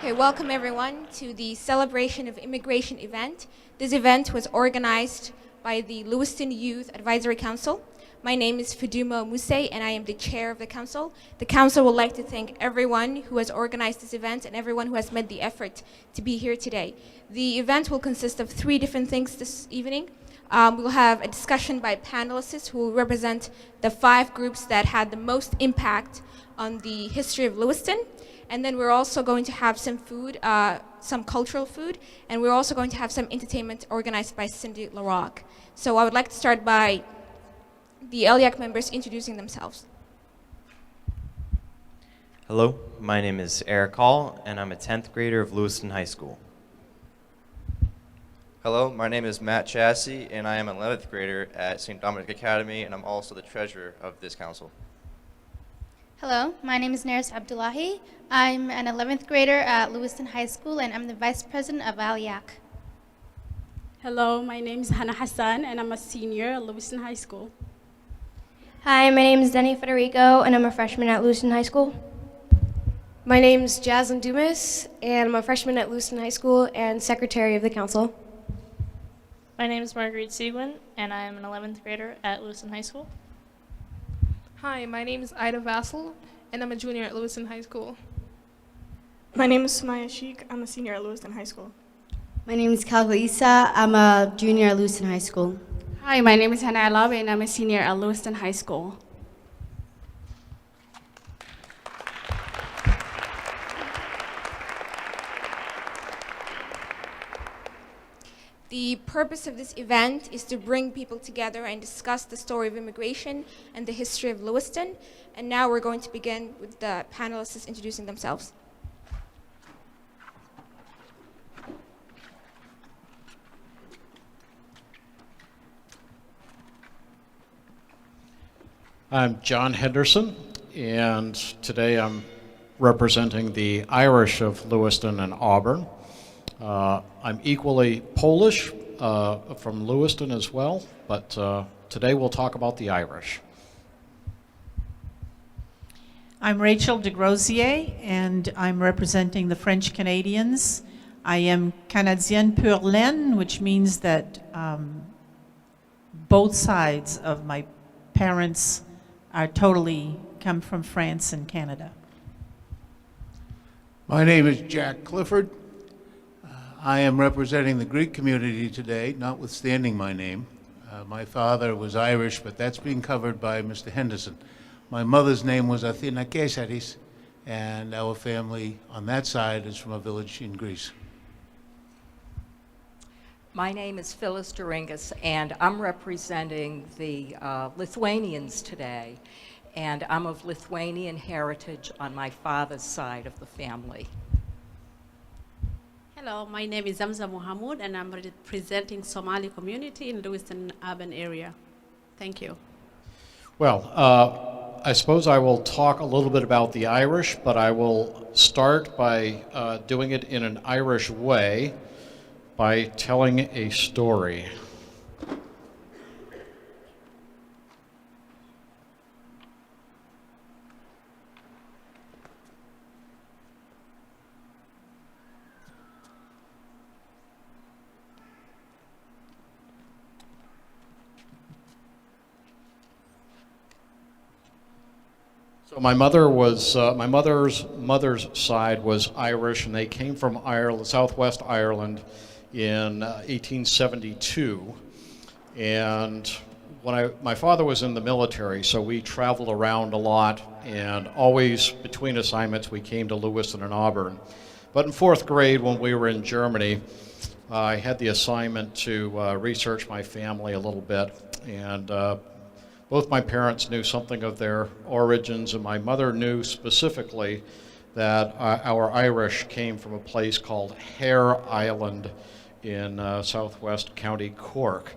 Okay, welcome everyone to the Celebration of Immigration event. This event was organized by the Lewiston Youth Advisory Council. My name is Faduma Muse and I am the chair of the council. The council would like to thank everyone who has organized this event and everyone who has made the effort to be here today. The event will consist of 3 different things this evening. We'll have a discussion by panelists who will represent the 5 groups that had the most impact on the history of Lewiston. And then we're also going to have some food, some cultural food, and we're also going to have some entertainment organized by Cindy LaRocque. So I would like to start by the LIAC members introducing themselves. Hello, my name is Eric Hall, and I'm a 10th grader of Lewiston High School. Hello, my name is Matt Chassie, and I am an 11th grader at St. Dominic Academy, and I'm also the treasurer of this council. Hello, my name is Naris Abdullahi. I'm an 11th grader at Lewiston High School, and I'm the vice president of LIAC. Hello, my name is Hannah Hassan, and I'm a senior at Lewiston High School. Hi, my name is Denny Federico, and I'm a freshman at Lewiston High School. My name is Jaslyn Dumas, and I'm a freshman at Lewiston High School and secretary of the council. My name is Marguerite Seguin, and I am an 11th grader at Lewiston High School. Hi, my name is Ida Vassal, and I'm a junior at Lewiston High School. My name is Sumaya Sheikh. I'm a senior at Lewiston High School. My name is Kalva Issa. I'm a junior at Lewiston High School. Hi, my name is Hannah Alawi, and I'm a senior at Lewiston High School. The purpose of this event is to bring people together and discuss the story of immigration and the history of Lewiston. And now we're going to begin with the panelists introducing themselves. I'm John Henderson, and today I'm representing the Irish of Lewiston and Auburn. I'm equally Polish from Lewiston as well, but today we'll talk about the Irish. I'm Rachel DeGrosier, and I'm representing the French Canadians. I am Canadienne pur laine, which means that both sides of my parents are totally come from France and Canada. My name is Jack Clifford. I am representing the Greek community today, notwithstanding my name. My father was Irish, but that's being covered by Mr. Henderson. My mother's name was Athena Kesaris, and our family on that side is from a village in Greece. My name is Phyllis Doringas, and I'm representing the Lithuanians today, and I'm of Lithuanian heritage on my father's side of the family. Hello, my name is Zamza Mohamud, and I'm representing Somali community in Lewiston urban area. Thank you. Well, I suppose I will talk a little bit about the Irish, but I will start by doing it in an Irish way by telling a story. So my mother's side was Irish, and they came from Ireland, Southwest Ireland, in 1872. And when my father was in the military, so we traveled around a lot, and always between assignments we came to Lewiston and Auburn. But in 4th grade, when we were in Germany, I had the assignment to research my family a little bit, and both my parents knew something of their origins, and my mother knew specifically that our Irish came from a place called Hare Island in southwest County Cork.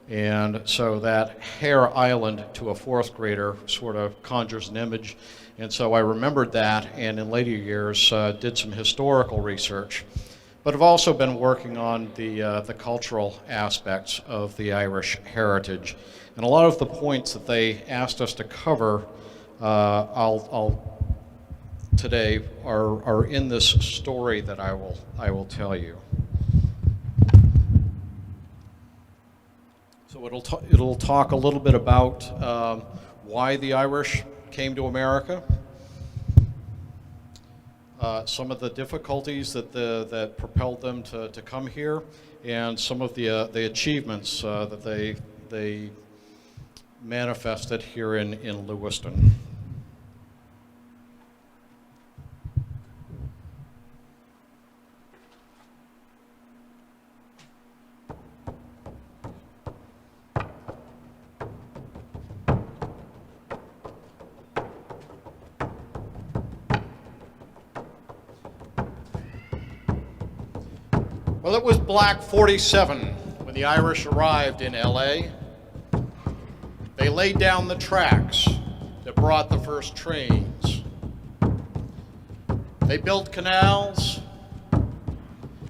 And so that Hare Island to a 4th grader sort of conjures an image. And so I remembered that, and in later years did some historical research. But I've also been working on the cultural aspects of the Irish heritage. And a lot of the points that they asked us to cover, I'll today are in this story that I will tell you. So it'll talk a little bit about why the Irish came to America, some of the difficulties that propelled them to come here, and some of the achievements that they manifested here in Lewiston. Well, it was Black 47 when the Irish arrived in LA. They laid down the tracks that brought the first trains. They built canals,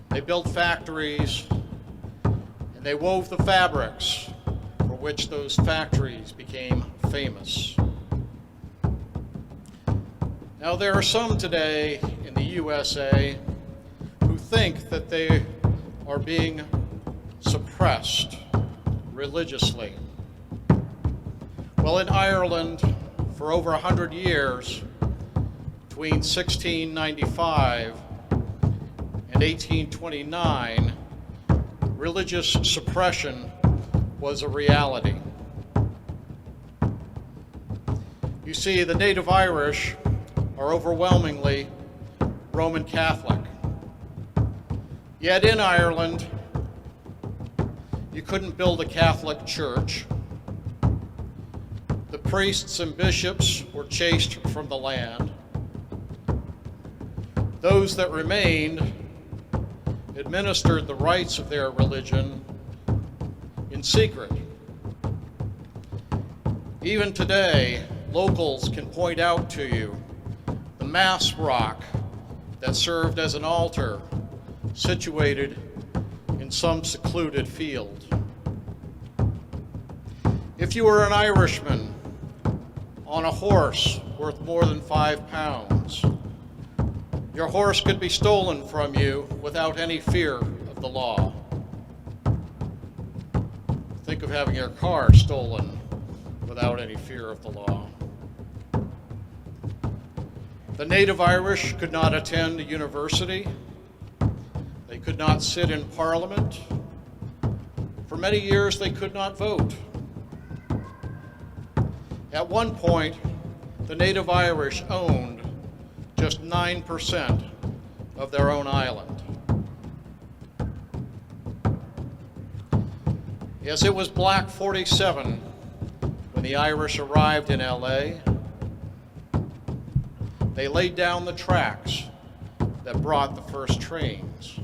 they built factories, and they wove the fabrics for which those factories became famous. Now, there are some today in the USA who think that they are being suppressed religiously. Well, in Ireland, for over 100 years, between 1695 and 1829, religious suppression was a reality. You see, the native Irish are overwhelmingly Roman Catholic. Yet in Ireland, you couldn't build a Catholic church. The priests and bishops were chased from the land. Those that remained administered the rites of their religion in secret. Even today, locals can point out to you the mass rock that served as an altar situated in some secluded field. If you were an Irishman on a horse worth more than 5 pounds, your horse could be stolen from you without any fear of the law. Think of having your car stolen without any fear of the law. The native Irish could not attend a university. They could not sit in Parliament. For many years, they could not vote. At one point, the native Irish owned just 9% of their own island. Yes, it was Black 47 when the Irish arrived in LA. They laid down the tracks that brought the first trains.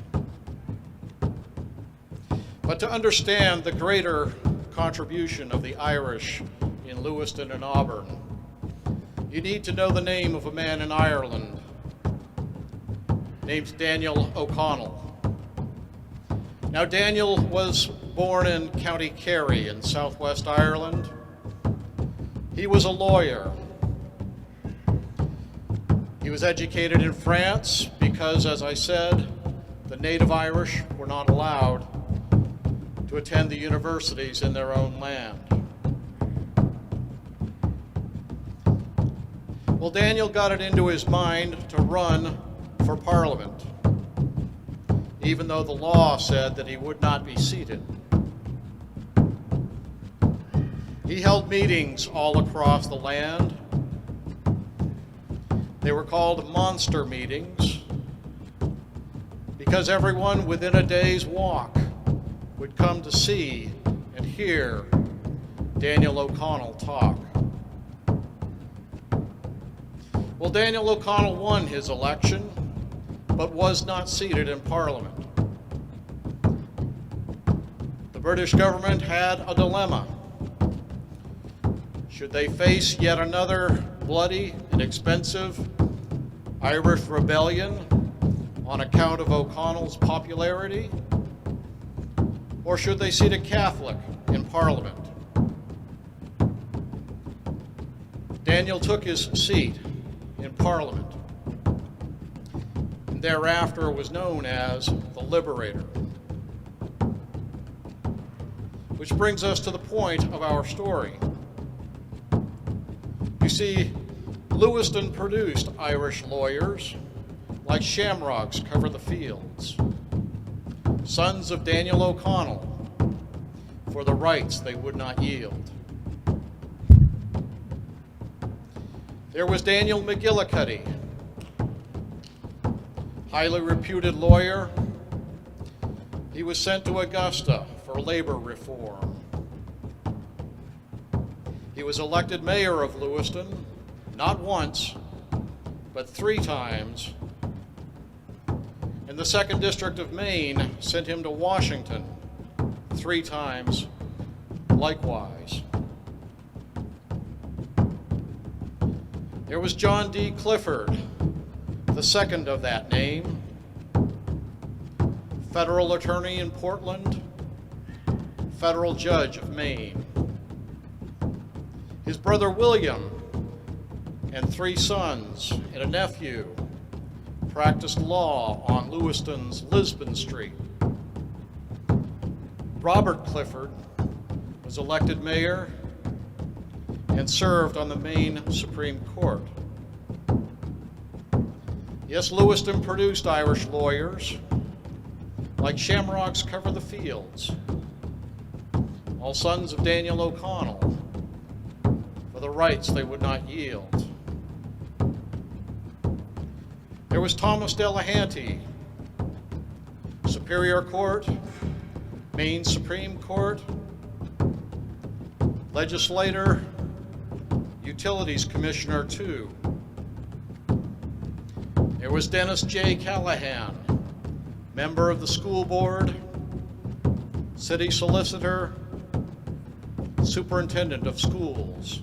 But to understand the greater contribution of the Irish in Lewiston and Auburn, you need to know the name of a man in Ireland named Daniel O'Connell. Now, Daniel was born in County Kerry in southwest Ireland. He was a lawyer. He was educated in France because, as I said, the native Irish were not allowed to attend the universities in their own land. Well, Daniel got it into his mind to run for Parliament, even though the law said that he would not be seated. He held meetings all across the land. They were called monster meetings because everyone within a day's walk would come to see and hear Daniel O'Connell talk. Well, Daniel O'Connell won his election, but was not seated in Parliament. The British government had a dilemma. Should they face yet another bloody and expensive Irish rebellion on account of O'Connell's popularity? Or should they seat a Catholic in Parliament? Daniel took his seat in Parliament. thereafter was known as the Liberator. Which brings us to the point of our story. You see, Lewiston produced Irish lawyers like shamrocks cover the fields, sons of Daniel O'Connell, for the rights they would not yield. There was Daniel McGillicuddy, highly reputed lawyer. He was sent to Augusta for labor reform. He was elected mayor of Lewiston, not once, but 3 times. And the 2nd District of Maine sent him to Washington 3 times likewise. There was John D. Clifford, the second of that name, federal attorney in Portland, federal judge of Maine. His brother William and 3 sons and a nephew practiced law on Lewiston's Lisbon Street. Robert Clifford was elected mayor and served on the Maine Supreme Court. Yes, Lewiston produced Irish lawyers like shamrocks cover the fields, all sons of Daniel O'Connell, for the rights they would not yield. There was Thomas Delahanty, Superior Court, Maine Supreme Court, legislator, Utilities Commissioner too. There was Dennis J. Callahan, member of the school board, city solicitor, superintendent of schools.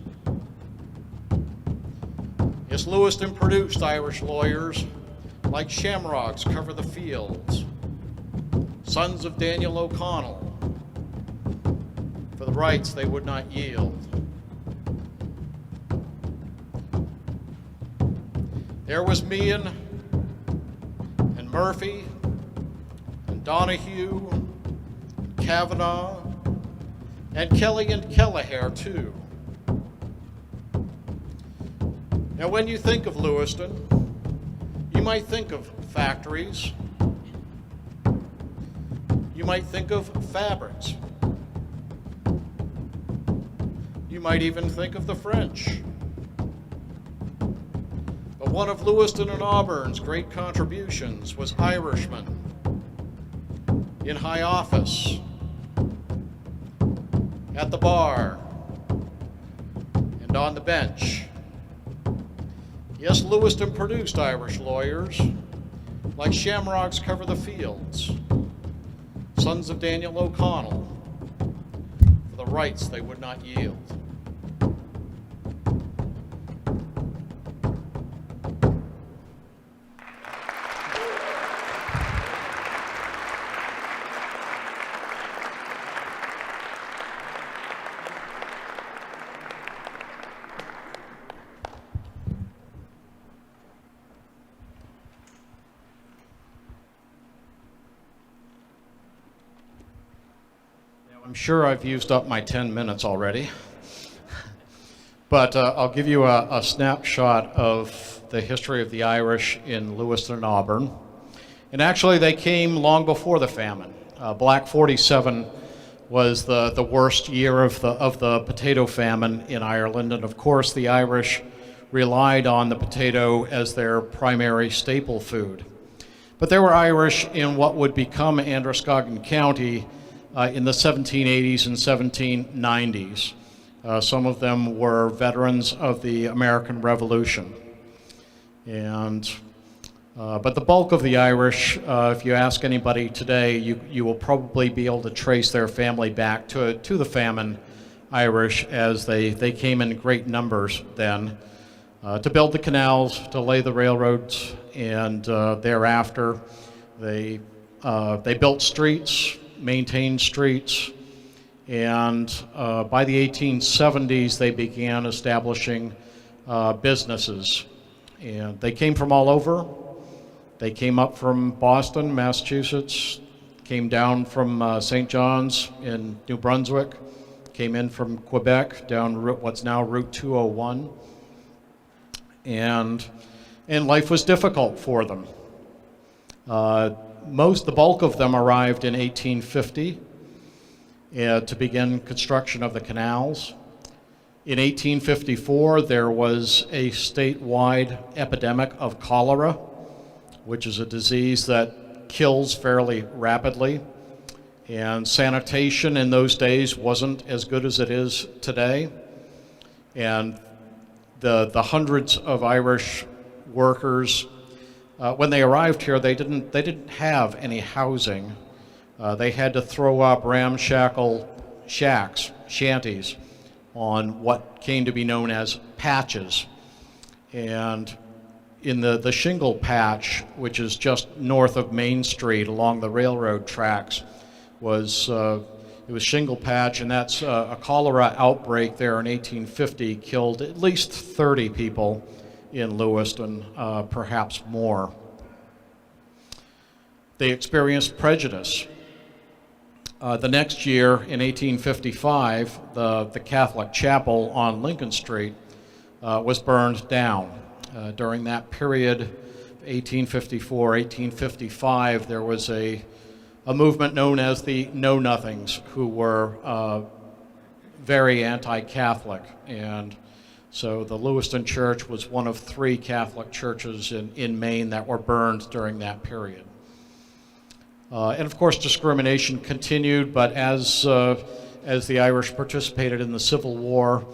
Yes, Lewiston produced Irish lawyers like shamrocks cover the fields, sons of Daniel O'Connell, for the rights they would not yield. There was Meehan and Murphy and Donahue, and Kavanaugh, and Kelly and Kelleher too. Now when you think of Lewiston, you might think of factories, you might think of fabrics, you might even think of the French. But one of Lewiston and Auburn's great contributions was Irishmen in high office, at the bar, and on the bench. Yes, Lewiston produced Irish lawyers like shamrocks cover the fields, sons of Daniel O'Connell, for the rights they would not yield. I'm sure I've used up my 10 minutes already, but I'll give you a snapshot of the history of the Irish in Lewiston and Auburn. And actually, they came long before the famine. Black 47 was the worst year of the potato famine in Ireland, and of course, the Irish relied on the potato as their primary staple food. But there were Irish in what would become Androscoggin County in the 1780s and 1790s. Some of them were veterans of the American Revolution. But the bulk of the Irish, if you ask anybody today, you will probably be able to trace their family back to the famine Irish, as they came in great numbers then to build the canals, to lay the railroads, and thereafter they built streets, maintained streets, and by the 1870s they began establishing businesses. And they came from all over. They came up from Boston, Massachusetts, came down from St. John's in New Brunswick, came in from Quebec down what's now Route 201, and life was difficult for them. The bulk of them arrived in 1850 to begin construction of the canals. In 1854, there was a statewide epidemic of cholera, which is a disease that kills fairly rapidly. And sanitation in those days wasn't as good as it is today. And the hundreds of Irish workers, when they arrived here, they didn't have any housing. They had to throw up ramshackle shacks, shanties, on what came to be known as patches. And in the shingle patch, which is just north of Main Street along the railroad tracks, it was shingle patch, and that's a cholera outbreak there in 1850 killed at least 30 people in Lewiston, perhaps more. They experienced prejudice. The next year, in 1855, the Catholic chapel on Lincoln Street was burned down. During that period, 1854, 1855, there was a movement known as the Know-Nothings, who were very anti-Catholic. And so the Lewiston Church was one of 3 Catholic churches in Maine that were burned during that period. And of course, discrimination continued, but as the Irish participated in the Civil War,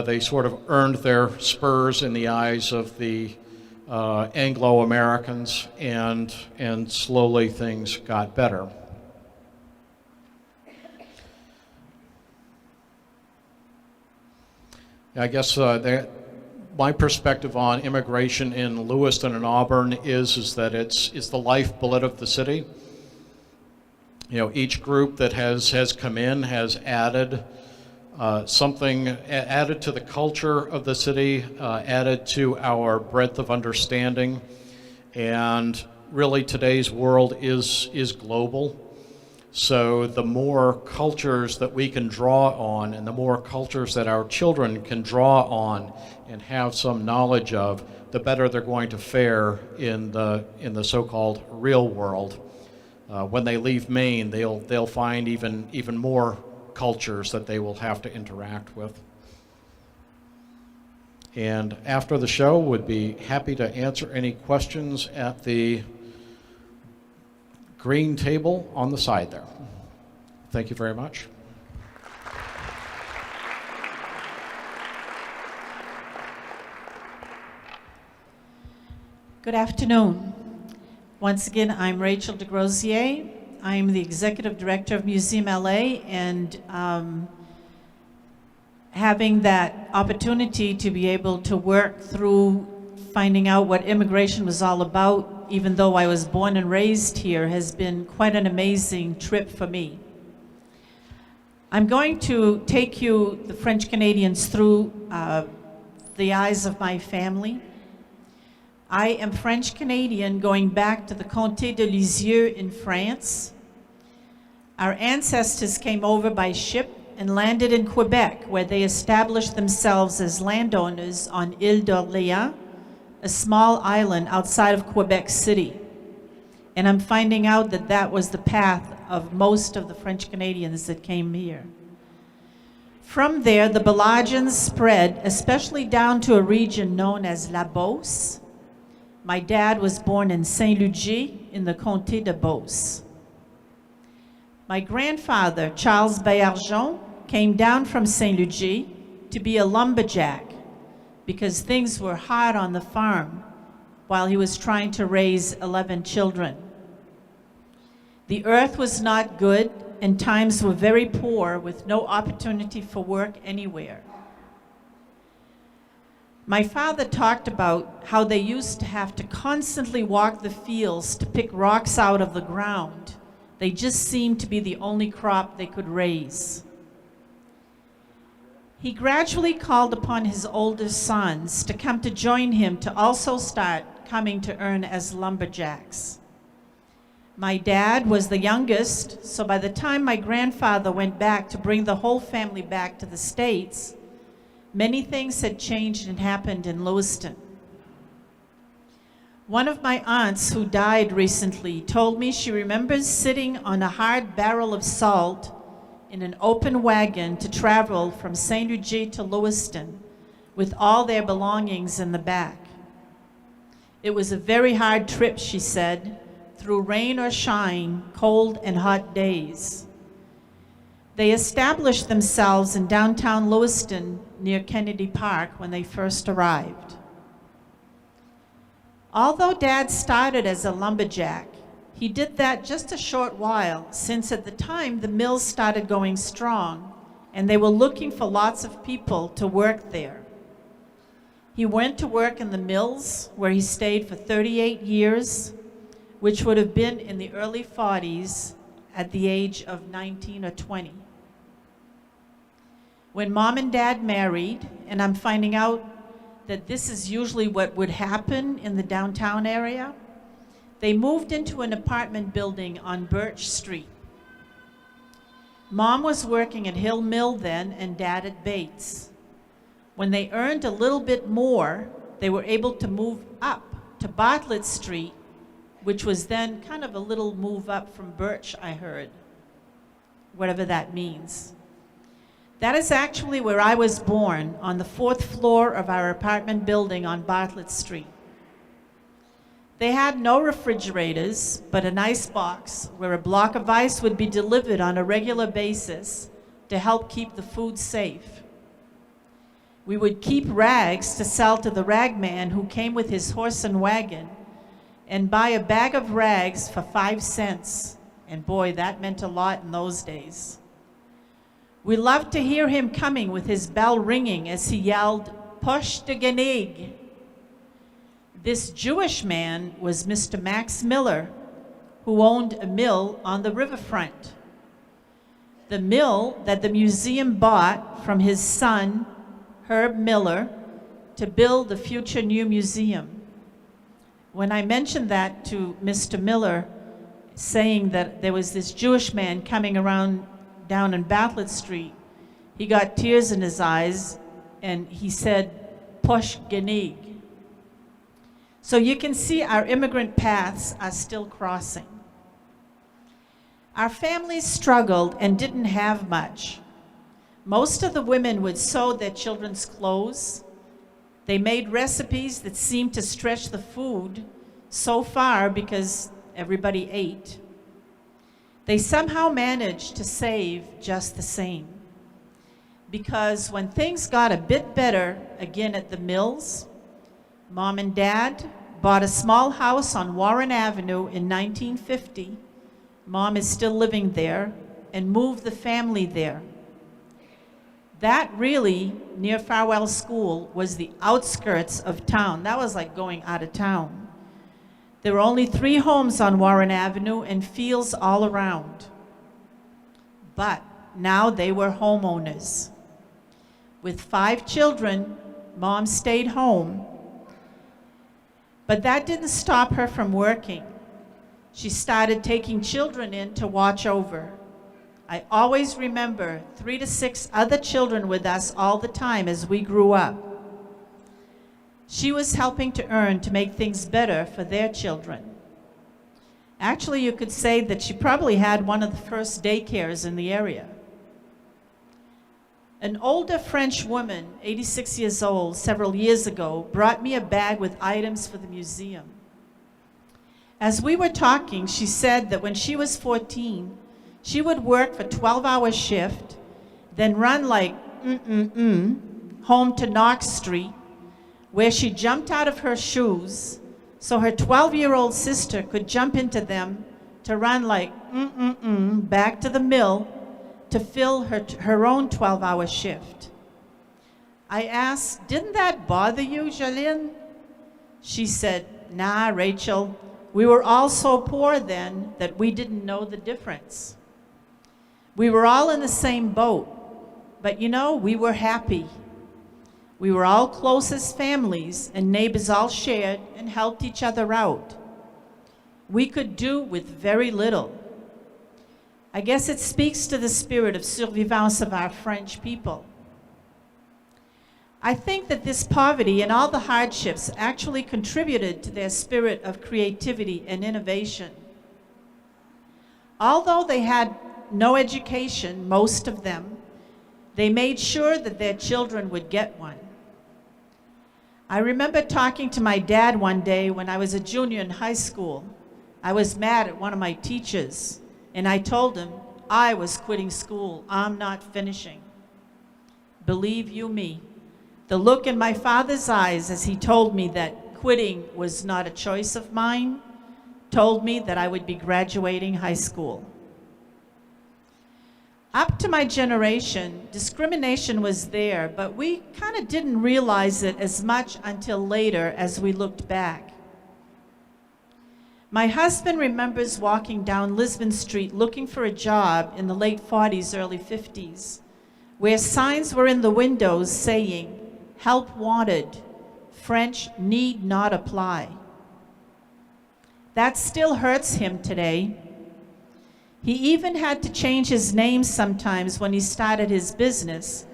they sort of earned their spurs in the eyes of the Anglo-Americans, and slowly things got better. I guess my perspective on immigration in Lewiston and Auburn is that it's the lifeblood of the city. You know, each group that has come in has added something, added to the culture of the city, added to our breadth of understanding, and really today's world is global. So the more cultures that we can draw on, and the more cultures that our children can draw on and have some knowledge of, the better they're going to fare in the so-called real world. When they leave Maine, they'll find even more cultures that they will have to interact with. And after the show, would be happy to answer any questions at the green table on the side there. Thank you very much. Good afternoon. Once again, I'm Rachel DeGrosier. I'm the Executive Director of Museum LA, and having that opportunity to be able to work through finding out what immigration was all about, even though I was born and raised here, has been quite an amazing trip for me. I'm going to take you, the French Canadians, through the eyes of my family. I am French Canadian going back to the Comté de Lisieux in France. Our ancestors came over by ship and landed in Quebec, where they established themselves as landowners on Ile d'Orléans, a small island outside of Quebec City. And I'm finding out that that was the path of most of the French Canadians that came here. From there, the Belagians spread, especially down to a region known as La Beauce. My dad was born in Saint-Lugie in the Comté de Beauce. My grandfather, Charles Baillargeon, came down from Saint-Lugie to be a lumberjack because things were hard on the farm while he was trying to raise 11 children. The earth was not good and times were very poor with no opportunity for work anywhere. My father talked about how they used to have to constantly walk the fields to pick rocks out of the ground. They just seemed to be the only crop they could raise. He gradually called upon his older sons to come to join him to also start coming to earn as lumberjacks. My dad was the youngest, so by the time my grandfather went back to bring the whole family back to the States, many things had changed and happened in Lewiston. One of my aunts who died recently told me she remembers sitting on a hard barrel of salt in an open wagon to travel from St. Lucie to Lewiston with all their belongings in the back. It was a very hard trip, she said, through rain or shine, cold and hot days. They established themselves in downtown Lewiston near Kennedy Park when they first arrived. Although Dad started as a lumberjack, he did that just a short while, since at the time the mills started going strong and they were looking for lots of people to work there. He went to work in the mills where he stayed for 38 years, which would have been in the early 40s at the age of 19 or 20. When Mom and Dad married, and I'm finding out that this is usually what would happen in the downtown area, they moved into an apartment building on Birch Street. Mom was working at Hill Mill then, and Dad at Bates. When they earned a little bit more, they were able to move up to Bartlett Street, which was then kind of a little move up from Birch, I heard, whatever that means. That is actually where I was born, on the 4th floor of our apartment building on Bartlett Street. They had no refrigerators, but an ice box where a block of ice would be delivered on a regular basis to help keep the food safe. We would keep rags to sell to the rag man who came with his horse and wagon and buy a bag of rags for 5 cents. And boy, that meant a lot in those days. We loved to hear him coming with his bell ringing as he yelled, "Push de Genig." This Jewish man was Mr. Max Miller, who owned a mill on the riverfront. The mill that the museum bought from his son, Herb Miller, to build the future new museum. When I mentioned that to Mr. Miller, saying that there was this Jewish man coming around down in Bartlett Street, he got tears in his eyes and he said, "Push Genig." So you can see our immigrant paths are still crossing. Our families struggled and didn't have much. Most of the women would sew their children's clothes. They made recipes that seemed to stretch the food so far because everybody ate. They somehow managed to save just the same. Because when things got a bit better again at the mills, Mom and Dad bought a small house on Warren Avenue in 1950. Mom is still living there, and moved the family there. That really, near Farwell School, was the outskirts of town. That was like going out of town. There were only 3 homes on Warren Avenue and fields all around. But now they were homeowners. With 5 children, Mom stayed home. But that didn't stop her from working. She started taking children in to watch over. I always remember 3 to 6 other children with us all the time as we grew up. She was helping to earn to make things better for their children. Actually, you could say that she probably had one of the first daycares in the area. An older French woman, 86 years old, several years ago, brought me a bag with items for the museum. As we were talking, she said that when she was 14, she would work for a 12-hour shift, then run like home to Knox Street, where she jumped out of her shoes so her 12-year-old sister could jump into them to run like back to the mill to fill her own 12-hour shift. I asked, "Didn't that bother you, Jalene?" She said, "Nah, Rachel, we were all so poor then that we didn't know the difference. We were all in the same boat, but you know, we were happy. We were all close as families, and neighbors all shared and helped each other out. We could do with very little. I guess it speaks to the spirit of survivance of our French people. I think that this poverty and all the hardships actually contributed to their spirit of creativity and innovation. Although they had no education, most of them, they made sure that their children would get one. I remember talking to my dad one day when I was a junior in high school. I was mad at one of my teachers, and I told him I was quitting school. I'm not finishing. Believe you me, the look in my father's eyes as he told me that quitting was not a choice of mine told me that I would be graduating high school. Up to my generation, discrimination was there, but we kind of didn't realize it as much until later as we looked back. My husband remembers walking down Lisbon Street looking for a job in the late 40s, early 50s, where signs were in the windows saying, "Help wanted, French need not apply." That still hurts him today. He even had to change his name sometimes when he started his business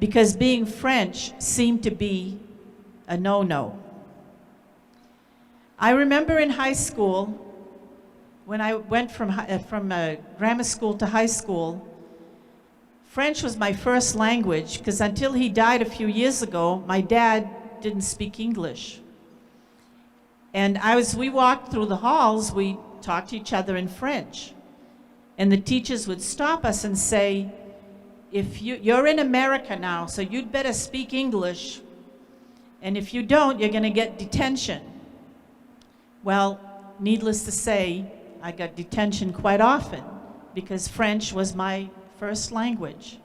because being French seemed to be a no-no. I remember in high school, when I went from grammar school to high school, French was my first language because until he died a few years ago, my dad didn't speak English. And as we walked through the halls, we talked to each other in French. And the teachers would stop us and say, if you're in America now, so you'd better speak English. And if you don't, you're going to get detention. Well, needless to say, I got detention quite often because French was my first language.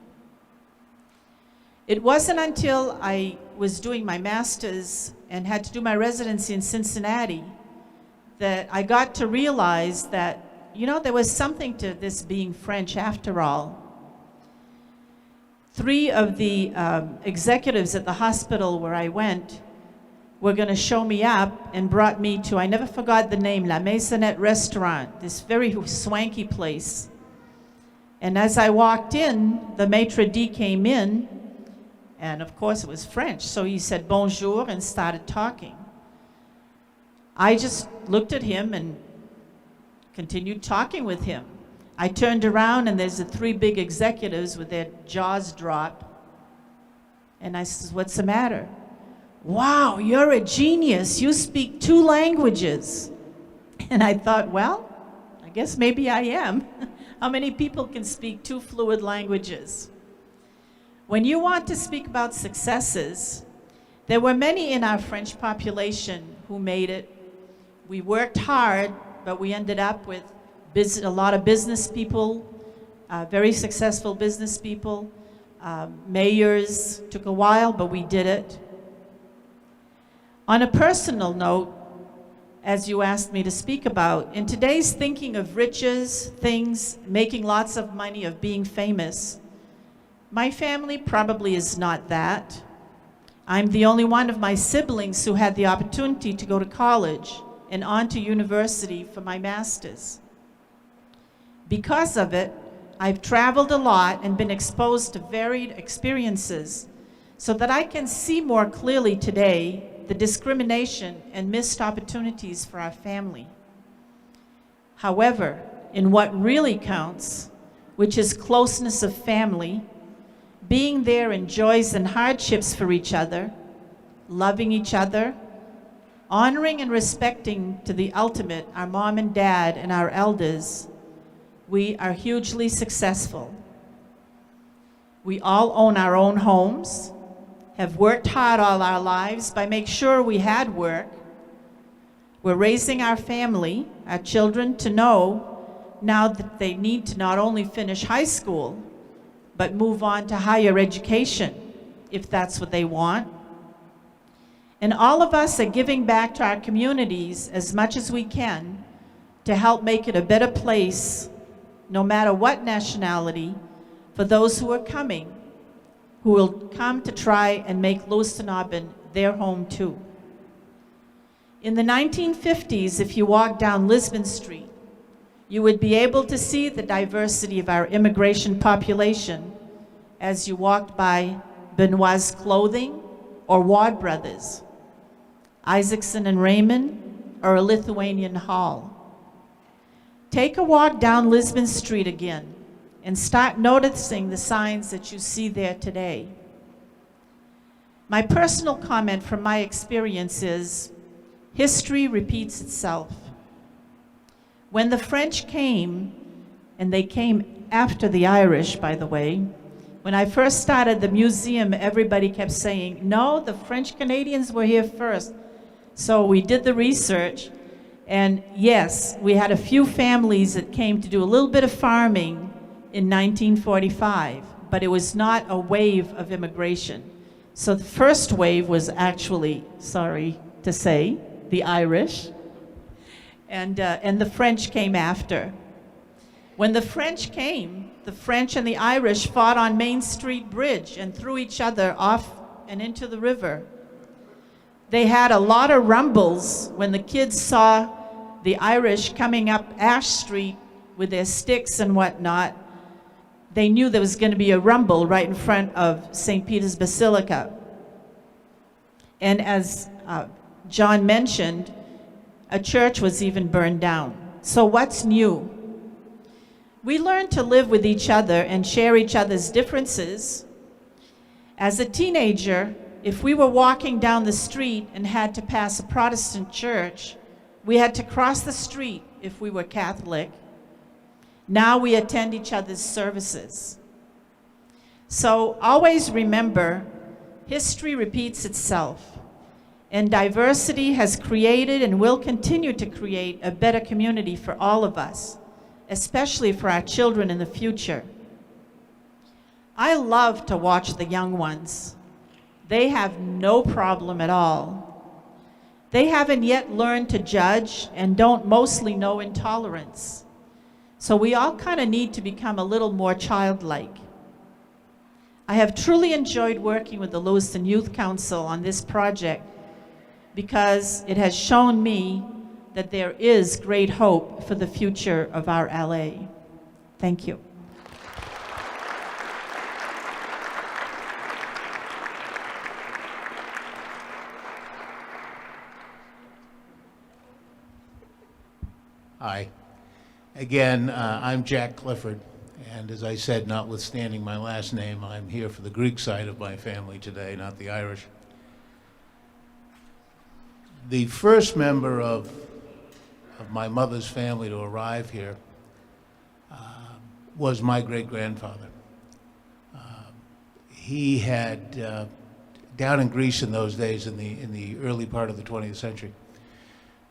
It wasn't until I was doing my master's and had to do my residency in Cincinnati that I got to realize that, you know, there was something to this being French after all. 3 of the executives at the hospital where I went were going to show me up and brought me to, I never forgot the name, La Maisonnette Restaurant, this very swanky place. And as I walked in, the maitre d' came in, and of course it was French, so he said bonjour and started talking. I just looked at him and continued talking with him. I turned around and there's the 3 big executives with their jaws dropped. And I said, "What's the matter?" "Wow, you're a genius. You speak 2 languages. And I thought, well, I guess maybe I am. How many people can speak 2 fluid languages? When you want to speak about successes, there were many in our French population who made it. We worked hard, but we ended up with a lot of business people, very successful business people, mayors. Took a while, but we did it. On a personal note, as you asked me to speak about, in today's thinking of riches, things, making lots of money, of being famous, my family probably is not that. I'm the only one of my siblings who had the opportunity to go to college and on to university for my master's. Because of it, I've traveled a lot and been exposed to varied experiences so that I can see more clearly today the discrimination and missed opportunities for our family. However, in what really counts, which is closeness of family, being there in joys and hardships for each other, loving each other, honoring and respecting to the ultimate our mom and dad and our elders, we are hugely successful. We all own our own homes, have worked hard all our lives by making sure we had work. We're raising our family, our children, to know now that they need to not only finish high school, but move on to higher education, if that's what they want. And all of us are giving back to our communities as much as we can to help make it a better place, no matter what nationality, for those who are coming, who will come to try and make Lewiston Auburn their home too. In the 1950s, if you walked down Lisbon Street, you would be able to see the diversity of our immigration population as you walked by Benoit's Clothing or Ward Brothers, Isaacson and Raymond, or a Lithuanian Hall. Take a walk down Lisbon Street again and start noticing the signs that you see there today. My personal comment from my experience is, history repeats itself. When the French came, and they came after the Irish, by the way, when I first started the museum, everybody kept saying, no, the French Canadians were here first. So we did the research, and yes, we had a few families that came to do a little bit of farming in 1945, but it was not a wave of immigration. So the first wave was actually, sorry to say, the Irish, and the French came after. When the French came, the French and the Irish fought on Main Street Bridge and threw each other off and into the river. They had a lot of rumbles when the kids saw the Irish coming up Ash Street with their sticks and whatnot. They knew there was going to be a rumble right in front of St. Peter's Basilica. And as John mentioned, a church was even burned down. So what's new? We learned to live with each other and share each other's differences. As a teenager, if we were walking down the street and had to pass a Protestant church, we had to cross the street if we were Catholic. Now we attend each other's services. So always remember, history repeats itself, and diversity has created and will continue to create a better community for all of us, especially for our children in the future. I love to watch the young ones. They have no problem at all. They haven't yet learned to judge and don't mostly know intolerance. So we all kind of need to become a little more childlike. I have truly enjoyed working with the Lewiston Youth Council on this project because it has shown me that there is great hope for the future of our LA. Thank you. Hi. Again, I'm Jack Clifford, and as I said, notwithstanding my last name, I'm here for the Greek side of my family today, not the Irish. The first member of my mother's family to arrive here was my great-grandfather. He had, down in Greece in those days, in the early part of the 20th century,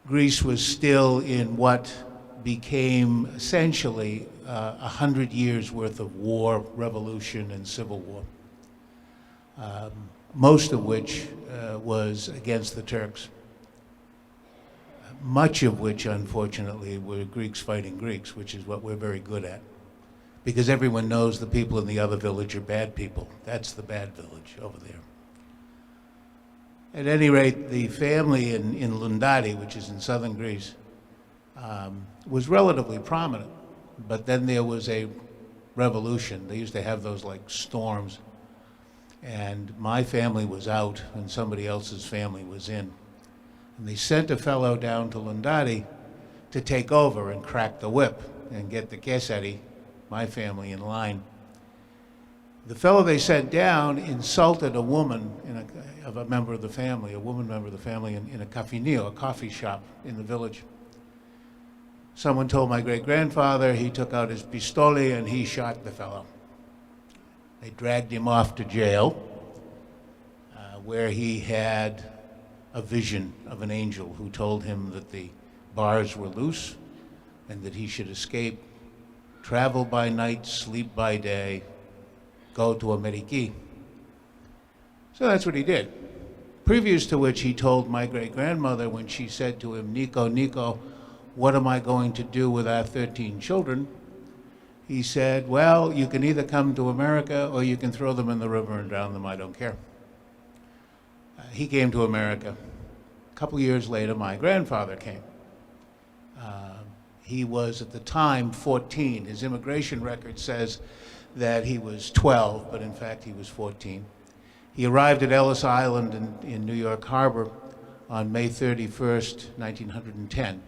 Greece was still in what became essentially 100 years worth of war, revolution, and civil war, most of which was against the Turks, much of which, unfortunately, were Greeks fighting Greeks, which is what we're very good at, because everyone knows the people in the other village are bad people. That's the bad village over there. At any rate, the family in Lundari, which is in southern Greece, was relatively prominent. But then there was a revolution. They used to have those like storms. And my family was out and somebody else's family was in. And they sent a fellow down to Lundari to take over and crack the whip and get the Kesari, my family, in line. The fellow they sent down insulted a woman, of a member of the family, a woman member of the family, in a cafineo, a coffee shop in the village. Someone told my great-grandfather, he took out his pistole and he shot the fellow. They dragged him off to jail, where he had a vision of an angel who told him that the bars were loose and that he should escape, travel by night, sleep by day, go to Ameriki. So that's what he did. Previous to which he told my great-grandmother when she said to him, Nico, Nico, what am I going to do with our 13 children? He said, well, you can either come to America or you can throw them in the river and drown them, I don't care. He came to America. A couple years later, my grandfather came. He was at the time 14. His immigration record says that he was 12, but in fact he was 14. He arrived at Ellis Island in New York Harbor on May 31st, 1910.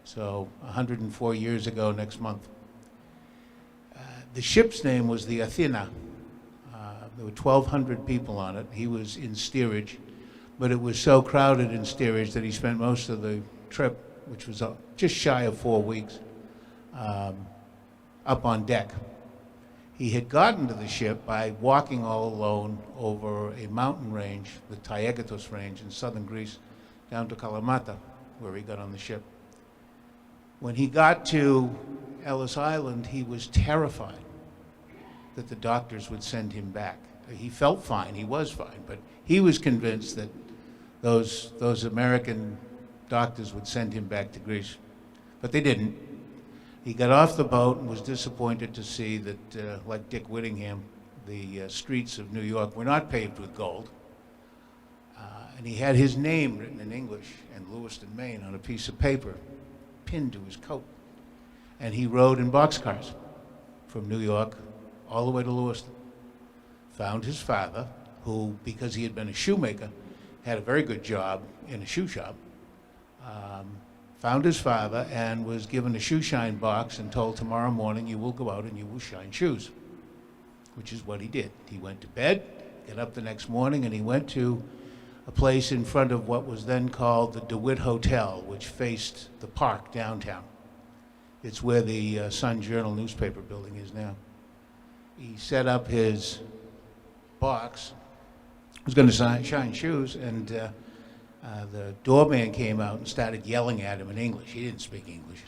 So 104 years ago next month. The ship's name was the Athena. There were 1,200 people on it. He was in steerage, but it was so crowded in steerage that he spent most of the trip, which was just shy of 4 weeks, up on deck. He had gotten to the ship by walking all alone over a mountain range, the Taygetus range in southern Greece, down to Kalamata, where he got on the ship. When he got to Ellis Island, he was terrified that the doctors would send him back. He felt fine, he was fine, but he was convinced that those American doctors would send him back to Greece. But they didn't. He got off the boat and was disappointed to see that, like Dick Whittingham, the streets of New York were not paved with gold. And he had his name written in English and Lewiston, Maine on a piece of paper pinned to his coat. And he rode in boxcars from New York all the way to Lewiston. Found his father, who, because he had been a shoemaker, had a very good job in a shoe shop. Found his father and was given a shoe shine box and told, tomorrow morning you will go out and you will shine shoes, which is what he did. He went to bed, got up the next morning, and he went to a place in front of what was then called the DeWitt Hotel, which faced the park downtown. It's where the Sun-Journal newspaper building is now. He set up his box, was going to shine shoes, and the doorman came out and started yelling at him in English. He didn't speak English.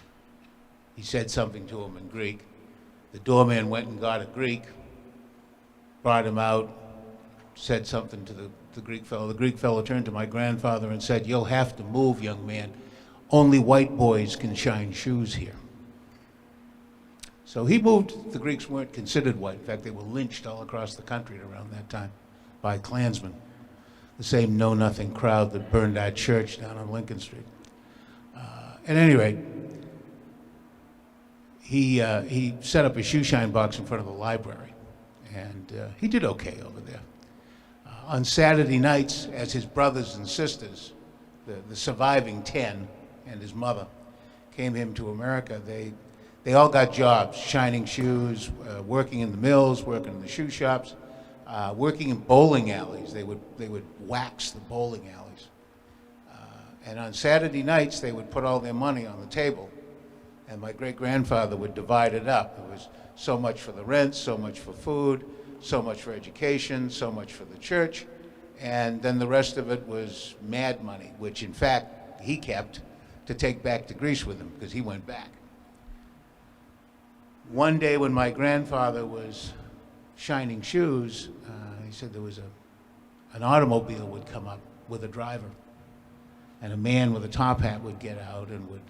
He said something to him in Greek. The doorman went and got a Greek, brought him out, said something to the Greek fellow. The Greek fellow turned to my grandfather and said, you'll have to move, young man. Only white boys can shine shoes here. So he moved. The Greeks weren't considered white. In fact, they were lynched all across the country around that time by Klansmen, the same know-nothing crowd that burned our church down on Lincoln Street. At any rate, he set up a shoe shine box in front of the library, and he did okay over there. On Saturday nights, as his brothers and sisters, the surviving 10 and his mother, came him to America, they all got jobs, shining shoes, working in the mills, working in the shoe shops, working in bowling alleys. They would wax the bowling alleys. And on Saturday nights, they would put all their money on the table, and my great-grandfather would divide it up. There was so much for the rent, so much for food, so much for education, so much for the church, and then the rest of it was mad money, which in fact he kept to take back to Greece with him, because he went back. One day when my grandfather was shining shoes, he said there was an automobile would come up with a driver, and a man with a top hat would get out and would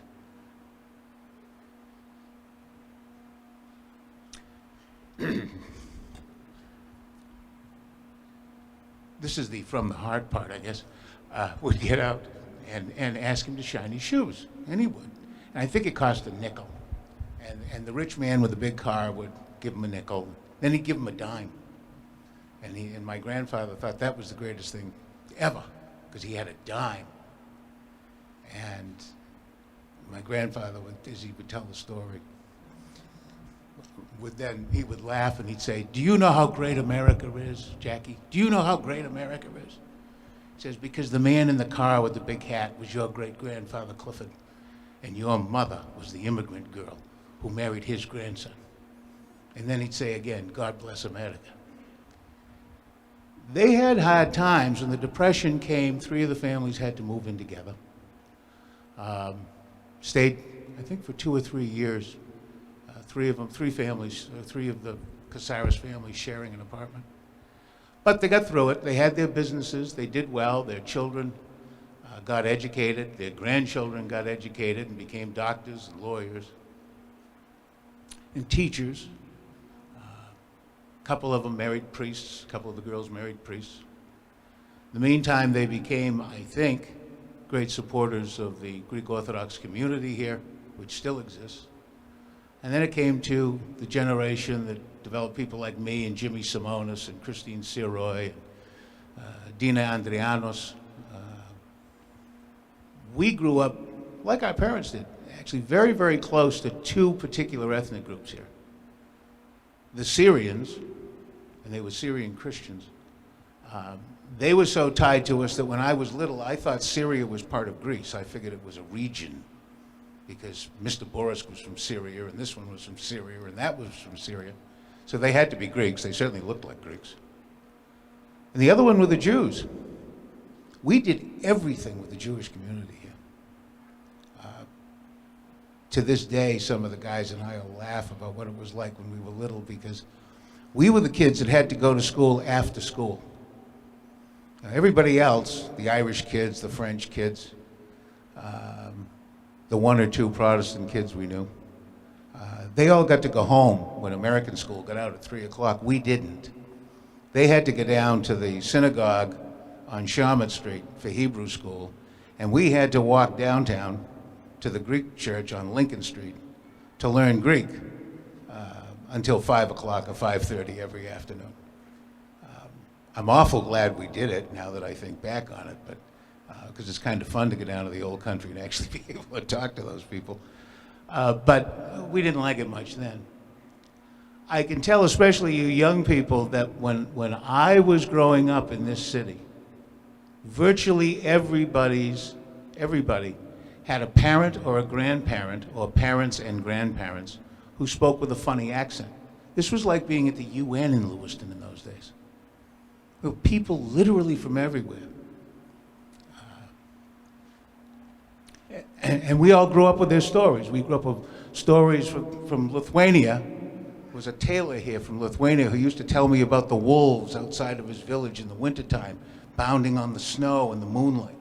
this is the from the heart part, I guess, would get out and ask him to shine his shoes, and he would. And I think it cost a nickel. And the rich man with the big car would give him a nickel. Then he'd give him a dime. And my grandfather thought that was the greatest thing ever, because he had a dime. And my grandfather, as he would tell the story, he would laugh and he'd say, do you know how great America is, Jackie? Do you know how great America is? He says, because the man in the car with the big hat was your great-grandfather Clifford, and your mother was the immigrant girl who married his grandson. And then he'd say again, God bless America. They had hard times. When the Depression came, 3 of the families had to move in together. Stayed, I think, for 2 or 3 years. 3 of the Casares families sharing an apartment. But they got through it. They had their businesses. They did well. Their children got educated. Their grandchildren got educated and became doctors and lawyers and teachers. A couple of them married priests, a couple of the girls married priests. In the meantime, they became, I think, great supporters of the Greek Orthodox community here, which still exists. And then it came to the generation that developed people like me and Jimmy Simonis and Christine Siroy, Dina Andrianos. We grew up, like our parents did, actually very, very close to two particular ethnic groups here. The Syrians, and they were Syrian Christians, they were so tied to us that when I was little, I thought Syria was part of Greece. I figured it was a region because Mr. Boris was from Syria, and this one was from Syria, and that was from Syria. So they had to be Greeks. They certainly looked like Greeks. And the other one were the Jews. We did everything with the Jewish community here. To this day, some of the guys and I will laugh about what it was like when we were little, because we were the kids that had to go to school after school. Now, everybody else, the Irish kids, the French kids, the one or two Protestant kids we knew, they all got to go home when American school got out at 3 o'clock. We didn't. They had to go down to the synagogue on Sharmat Street for Hebrew school, and we had to walk downtown to the Greek church on Lincoln Street to learn Greek until 5 o'clock or 5:30 every afternoon. I'm awful glad we did it now that I think back on it, but because it's kind of fun to go down to the old country and actually be able to talk to those people. But we didn't like it much then. I can tell, especially you young people, that when I was growing up in this city, virtually everybody had a parent or a grandparent, or parents and grandparents, who spoke with a funny accent. This was like being at the UN in Lewiston in those days. There were people literally from everywhere. And we all grew up with their stories. We grew up with stories from Lithuania. There was a tailor here from Lithuania who used to tell me about the wolves outside of his village in the wintertime, bounding on the snow in the moonlight.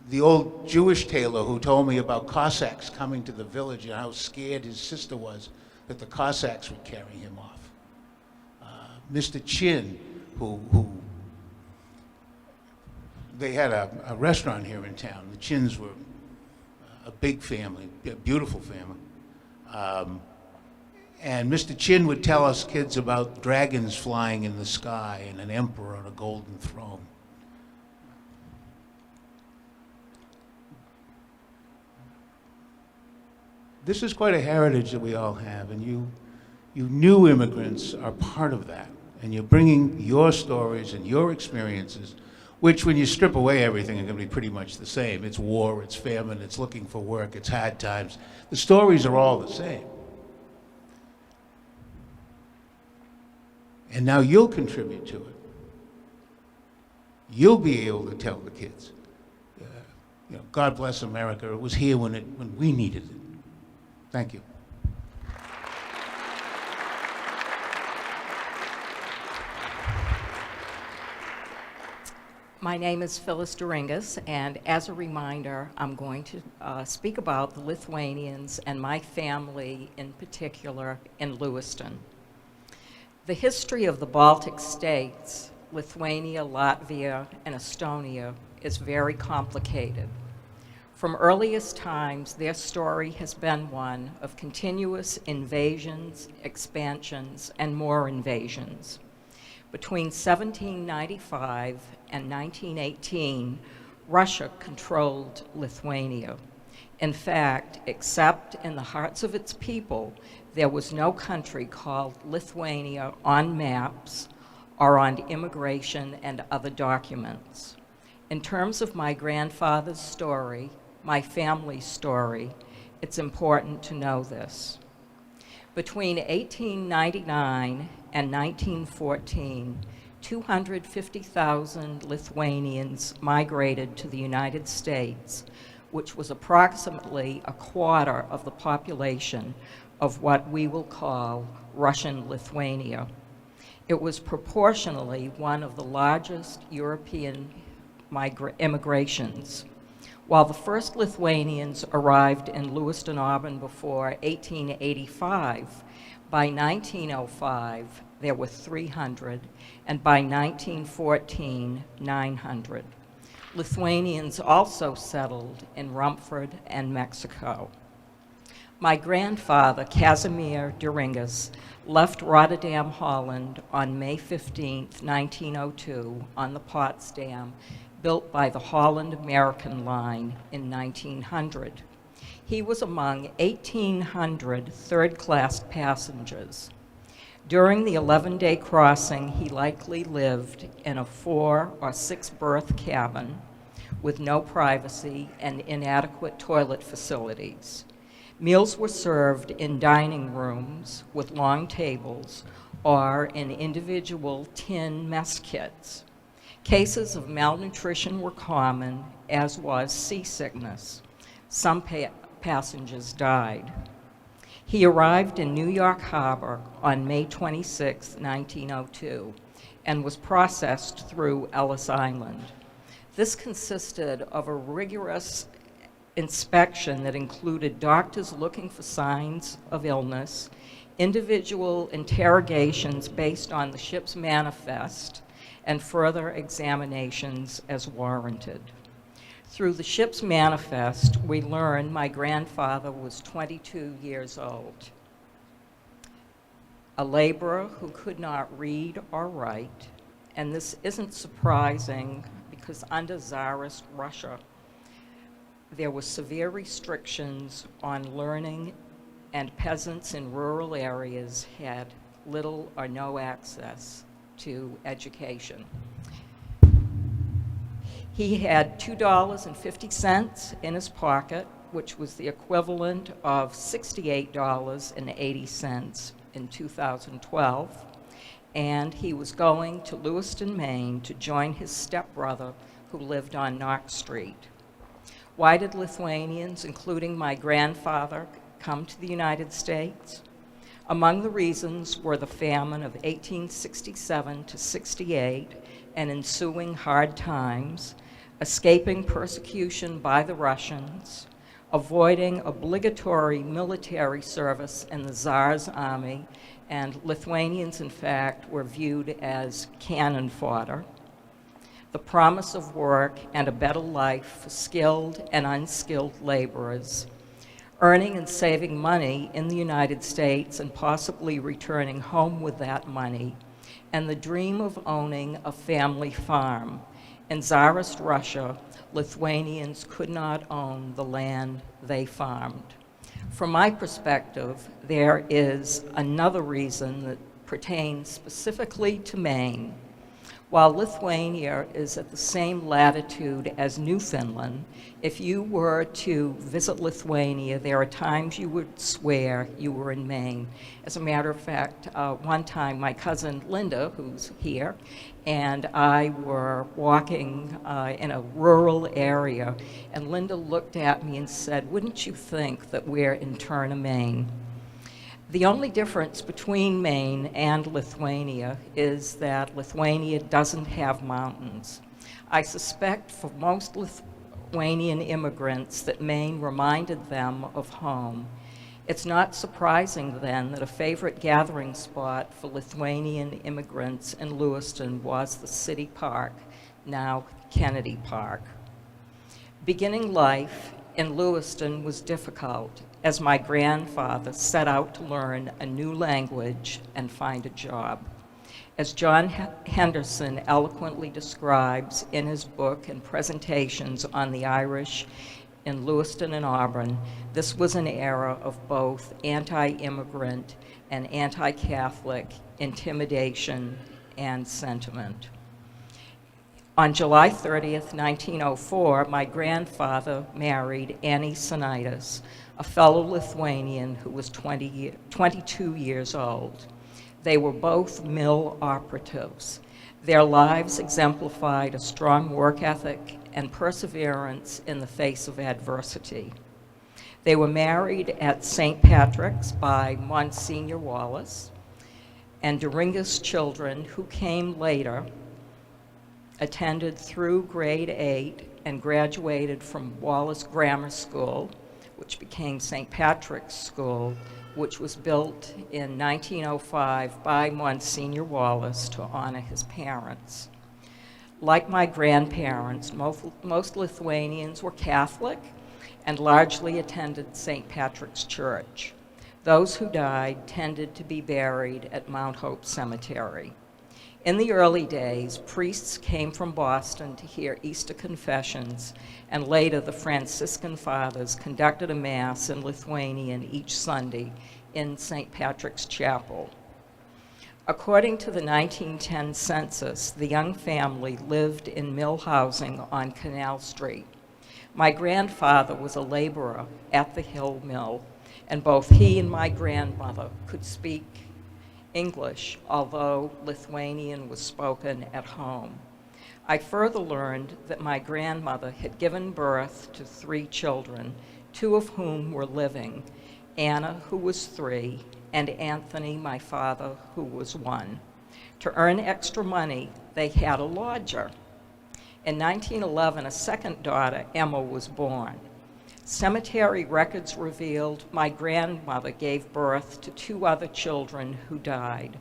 The old Jewish tailor who told me about Cossacks coming to the village and how scared his sister was that the Cossacks would carry him off. Mr. Chin, who they had a restaurant here in town. The Chins were a big family, a beautiful family. And Mr. Chin would tell us kids about dragons flying in the sky and an emperor on a golden throne. This is quite a heritage that we all have, and you new immigrants are part of that. And you're bringing your stories and your experiences, which when you strip away everything are going to be pretty much the same. It's war, it's famine, it's looking for work, it's hard times. The stories are all the same. And now you'll contribute to it. You'll be able to tell the kids, God bless America. It was here when we needed it. Thank you. My name is Phyllis Doringas, and as a reminder, I'm going to speak about the Lithuanians and my family in particular in Lewiston. The history of the Baltic states, Lithuania, Latvia, and Estonia, is very complicated. From earliest times, their story has been one of continuous invasions, expansions, and more invasions. Between 1795 and 1918, Russia controlled Lithuania. In fact, except in the hearts of its people, there was no country called Lithuania on maps or on immigration and other documents. In terms of my grandfather's story, my family's story, it's important to know this. Between 1899 and 1914, 250,000 Lithuanians migrated to the United States, which was approximately a quarter of the population of what we will call Russian Lithuania. It was proportionally one of the largest European immigrations. While the first Lithuanians arrived in Lewiston, Auburn before 1885, by 1905 there were 300, and by 1914, 900. Lithuanians also settled in Rumford and Mexico. My grandfather, Casimir Doringas, left Rotterdam, Holland on May 15, 1902, on the Potsdam, built by the Holland-American Line in 1900. He was among 1,800 third-class passengers. During the 11-day crossing, he likely lived in a 4 or 6 berth cabin with no privacy and inadequate toilet facilities. Meals were served in dining rooms with long tables or in individual tin mess kits. Cases of malnutrition were common, as was seasickness. Some passengers died. He arrived in New York Harbor on May 26, 1902, and was processed through Ellis Island. This consisted of a rigorous inspection that included doctors looking for signs of illness, individual interrogations based on the ship's manifest, and further examinations as warranted. Through the ship's manifest, we learned my grandfather was 22 years old, a laborer who could not read or write, and this isn't surprising because under Tsarist Russia, there were severe restrictions on learning, and peasants in rural areas had little or no access to education. He had $2.50 in his pocket, which was the equivalent of $68.80 in 2012, and he was going to Lewiston, Maine to join his stepbrother who lived on Knox Street. Why did Lithuanians, including my grandfather, come to the United States? Among the reasons were the famine of 1867 to 68 and ensuing hard times, escaping persecution by the Russians, avoiding obligatory military service in the Tsar's army, and Lithuanians, in fact, were viewed as cannon fodder, the promise of work and a better life for skilled and unskilled laborers, earning and saving money in the United States and possibly returning home with that money, and the dream of owning a family farm. In Tsarist Russia, Lithuanians could not own the land they farmed. From my perspective, there is another reason that pertains specifically to Maine. While Lithuania is at the same latitude as Newfoundland, if you were to visit Lithuania, there are times you would swear you were in Maine. As a matter of fact, one time my cousin Linda, who's here, and I were walking in a rural area, and Linda looked at me and said, "Wouldn't you think that we're in Turner, Maine?" The only difference between Maine and Lithuania is that Lithuania doesn't have mountains. I suspect for most Lithuanian immigrants that Maine reminded them of home. It's not surprising then that a favorite gathering spot for Lithuanian immigrants in Lewiston was the city park, now Kennedy Park. Beginning life in Lewiston was difficult, as my grandfather set out to learn a new language and find a job. As John Henderson eloquently describes in his book and presentations on the Irish in Lewiston and Auburn, this was an era of both anti-immigrant and anti-Catholic intimidation and sentiment. On July 30th, 1904, my grandfather married Annie Sinitis, a fellow Lithuanian who was 22 years old. They were both mill operatives. Their lives exemplified a strong work ethic and perseverance in the face of adversity. They were married at St. Patrick's by Monsignor Wallace, and Doringas' children, who came later, attended through grade 8 and graduated from Wallace Grammar School, which became St. Patrick's School, which was built in 1905 by Monsignor Wallace to honor his parents. Like my grandparents, most Lithuanians were Catholic and largely attended St. Patrick's Church. Those who died tended to be buried at Mount Hope Cemetery. In the early days, priests came from Boston to hear Easter confessions, and later the Franciscan fathers conducted a Mass in Lithuanian each Sunday in St. Patrick's Chapel. According to the 1910 census, the young family lived in mill housing on Canal Street. My grandfather was a laborer at the Hill Mill, and both he and my grandmother could speak English, although Lithuanian was spoken at home. I further learned that my grandmother had given birth to 3 children, 2 of whom were living, Anna, who was 3, and Anthony, my father, who was 1. To earn extra money, they had a lodger. In 1911, a second daughter, Emma, was born. Cemetery records revealed my grandmother gave birth to 2 other children who died,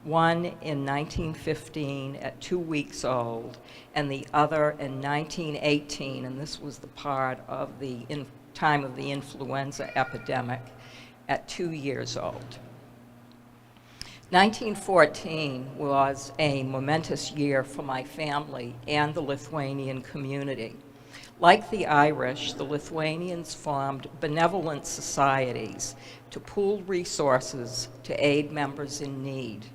one in 1915 at 2 weeks old, and the other in 1918, and this was the part of the time of the influenza epidemic, at 2 years old. 1914 was a momentous year for my family and the Lithuanian community. Like the Irish, the Lithuanians formed benevolent societies to pool resources to aid members in need.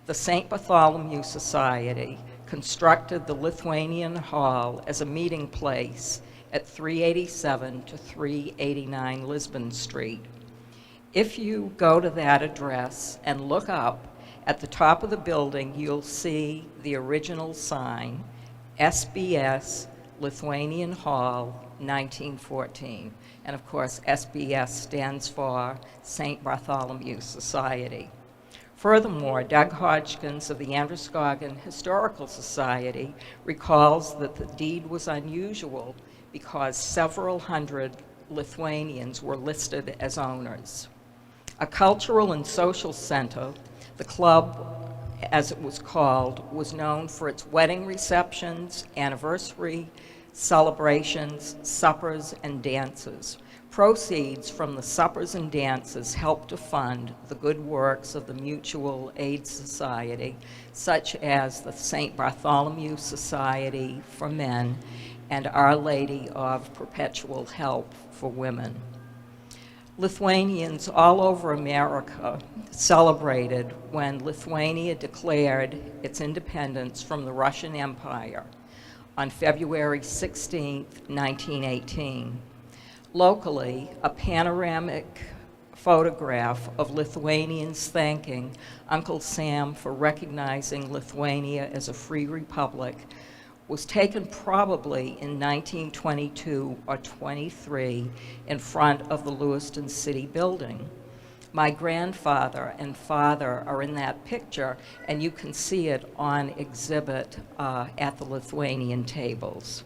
The St. Bartholomew Society constructed the Lithuanian Hall as a meeting place at 387 to 389 Lisbon Street. If you go to that address and look up, at the top of the building, you'll see the original sign, SBS Lithuanian Hall, 1914. And of course, SBS stands for St. Bartholomew Society. Furthermore, Doug Hodgkins of the Androscoggin Historical Society recalls that the deed was unusual because several hundred Lithuanians were listed as owners. A cultural and social center, the club, as it was called, was known for its wedding receptions, anniversary celebrations, suppers, and dances. Proceeds from the suppers and dances helped to fund the good works of the Mutual Aid Society, such as the St. Bartholomew Society for Men and Our Lady of Perpetual Help for Women. Lithuanians all over America celebrated when Lithuania declared its independence from the Russian Empire on February 16, 1918. Locally, a panoramic photograph of Lithuanians thanking Uncle Sam for recognizing Lithuania as a free republic was taken probably in 1922 or 23 in front of the Lewiston City building. My grandfather and father are in that picture, and you can see it on exhibit at the Lithuanian tables.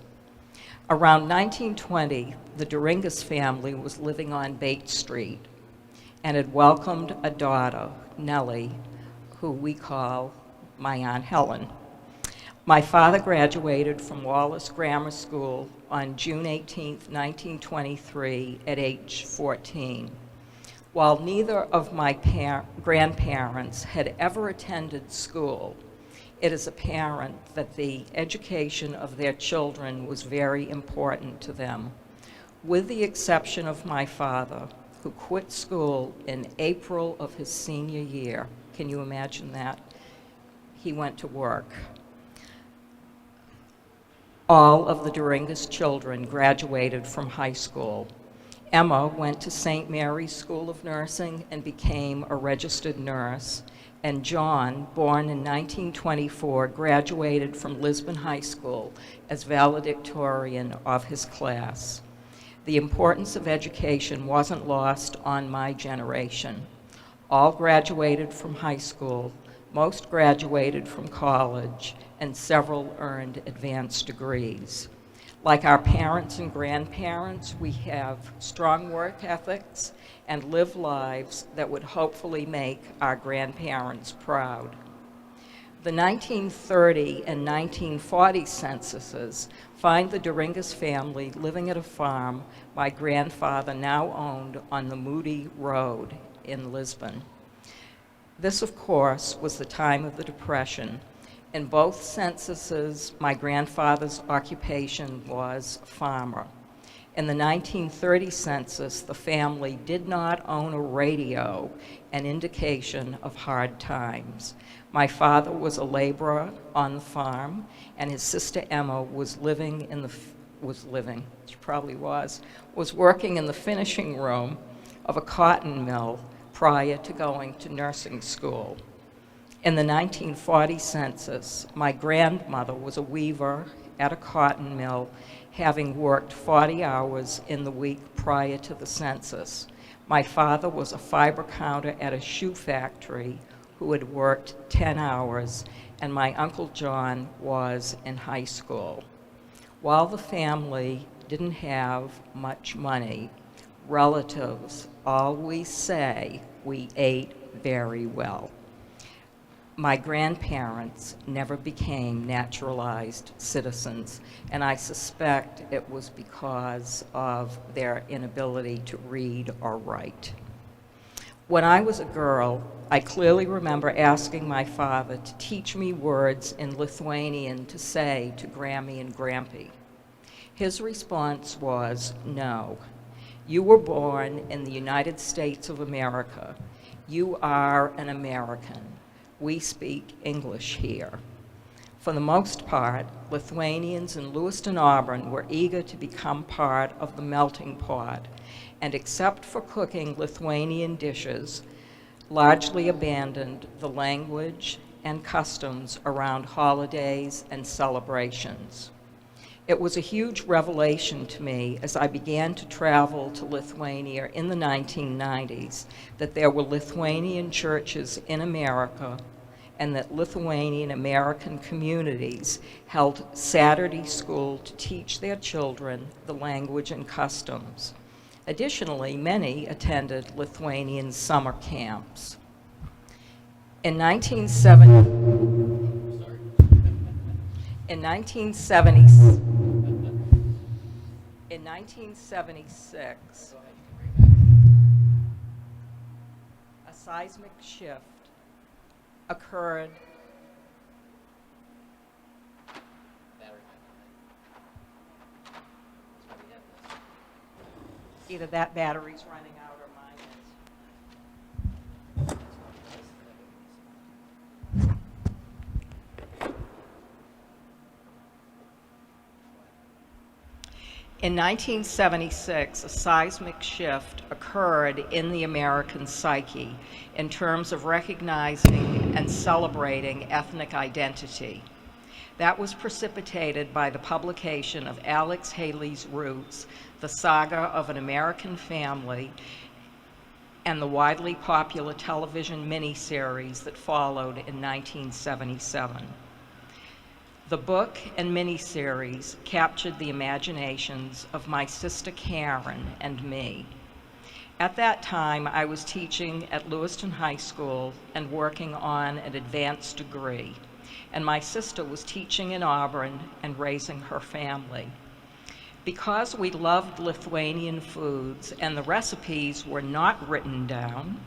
Around 1920, the Doringas family was living on Bate Street and had welcomed a daughter, Nellie, who we call my Aunt Helen. My father graduated from Wallace Grammar School on June 18, 1923, at age 14. While neither of my grandparents had ever attended school, it is apparent that the education of their children was very important to them, with the exception of my father, who quit school in April of his senior year. Can you imagine that? He went to work. All of the Doringas children graduated from high school. Emma went to St. Mary's School of Nursing and became a registered nurse, and John, born in 1924, graduated from Lisbon High School as valedictorian of his class. The importance of education wasn't lost on my generation. All graduated from high school, most graduated from college, and several earned advanced degrees. Like our parents and grandparents, we have strong work ethics and live lives that would hopefully make our grandparents proud. The 1930 and 1940 censuses find the Doringas family living at a farm my grandfather now owned on the Moody Road in Lisbon. This, of course, was the time of the Depression. In both censuses, my grandfather's occupation was farmer. In the 1930 census, the family did not own a radio, an indication of hard times. My father was a laborer on the farm, and his sister Emma was working in the finishing room of a cotton mill prior to going to nursing school. In the 1940 census, my grandmother was a weaver at a cotton mill, having worked 40 hours in the week prior to the census. My father was a fiber counter at a shoe factory who had worked 10 hours, and my Uncle John was in high school. While the family didn't have much money, relatives always say we ate very well. My grandparents never became naturalized citizens, and I suspect it was because of their inability to read or write. When I was a girl, I clearly remember asking my father to teach me words in Lithuanian to say to Grammy and Grampy. His response was, "No, you were born in the United States of America. You are an American. We speak English here." For the most part, Lithuanians in Lewiston, Auburn were eager to become part of the melting pot, and except for cooking Lithuanian dishes, largely abandoned the language and customs around holidays and celebrations. It was a huge revelation to me as I began to travel to Lithuania in the 1990s that there were Lithuanian churches in America and that Lithuanian American communities held Saturday school to teach their children the language and customs. Additionally, many attended Lithuanian summer camps. In 1976, a seismic shift occurred. Either that battery's running out or mine is. In 1976, a seismic shift occurred in the American psyche in terms of recognizing and celebrating ethnic identity. That was precipitated by the publication of Alex Haley's Roots, The Saga of an American Family, and the widely popular television miniseries that followed in 1977. The book and miniseries captured the imaginations of my sister Karen and me. At that time, I was teaching at Lewiston High School and working on an advanced degree, and my sister was teaching in Auburn and raising her family. Because we loved Lithuanian foods and the recipes were not written down,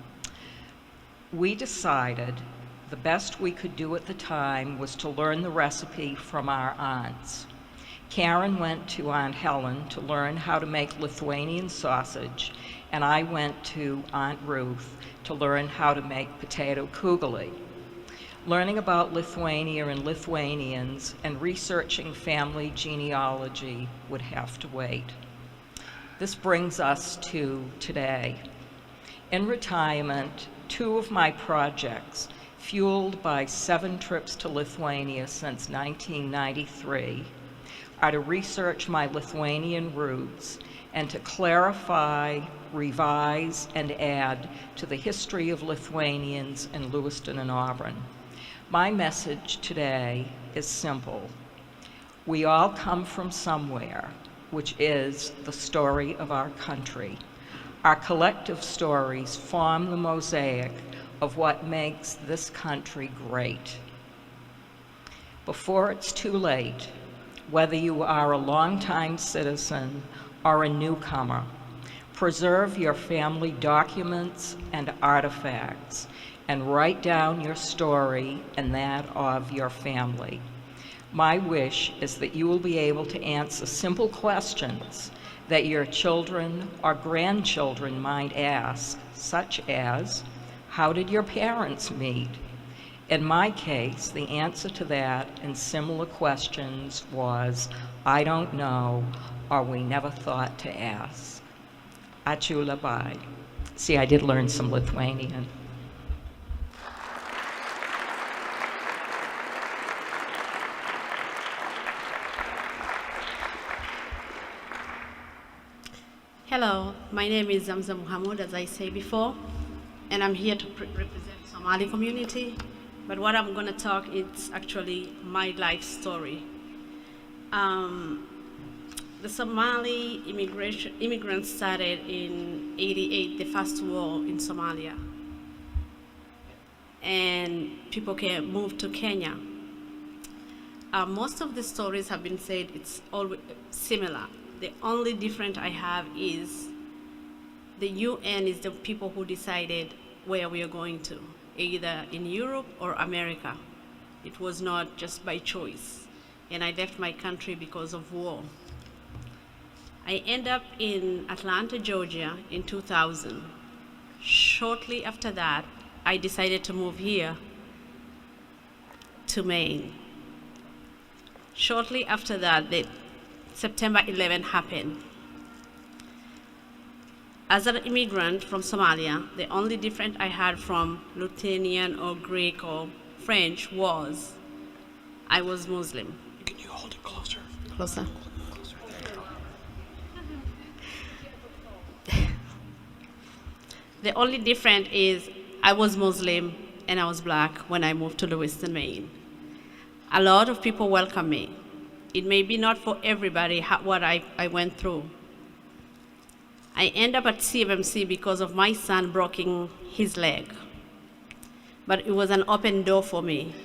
we decided the best we could do at the time was to learn the recipe from our aunts. Karen went to Aunt Helen to learn how to make Lithuanian sausage, and I went to Aunt Ruth to learn how to make potato kugeli. Learning about Lithuania and Lithuanians and researching family genealogy would have to wait. This brings us to today. In retirement, 2 of my projects, fueled by 7 trips to Lithuania since 1993, are to research my Lithuanian roots and to clarify, revise, and add to the history of Lithuanians in Lewiston and Auburn. My message today is simple. We all come from somewhere, which is the story of our country. Our collective stories form the mosaic of what makes this country great. Before it's too late, whether you are a longtime citizen or a newcomer, preserve your family documents and artifacts and write down your story and that of your family. My wish is that you will be able to answer simple questions that your children or grandchildren might ask, such as, how did your parents meet? In my case, the answer to that and similar questions was, I don't know, or we never thought to ask. Ačiū labai. See, I did learn some Lithuanian. Hello, my name is Zamza Muhammad, as I said before, and I'm here to represent Somali community. But what I'm going to talk is actually my life story. The Somali immigrants started in '88, the first war in Somalia, and people moved to Kenya. Most of the stories have been said it's all similar. The only difference I have is the UN is the people who decided where we are going to, either in Europe or America. It was not just by choice. And I left my country because of war. I ended up in Atlanta, Georgia in 2000. Shortly after that, I decided to move here to Maine. Shortly after that, September 11 happened. As an immigrant from Somalia, the only difference I had from Lithuanian or Greek or French was I was Muslim. Can you hold it closer? Closer. The only difference is I was Muslim and I was black when I moved to Lewiston, Maine. A lot of people welcome me. It may be not for everybody what I went through. I ended up at CMMC because of my son breaking his leg. But it was an open door for me.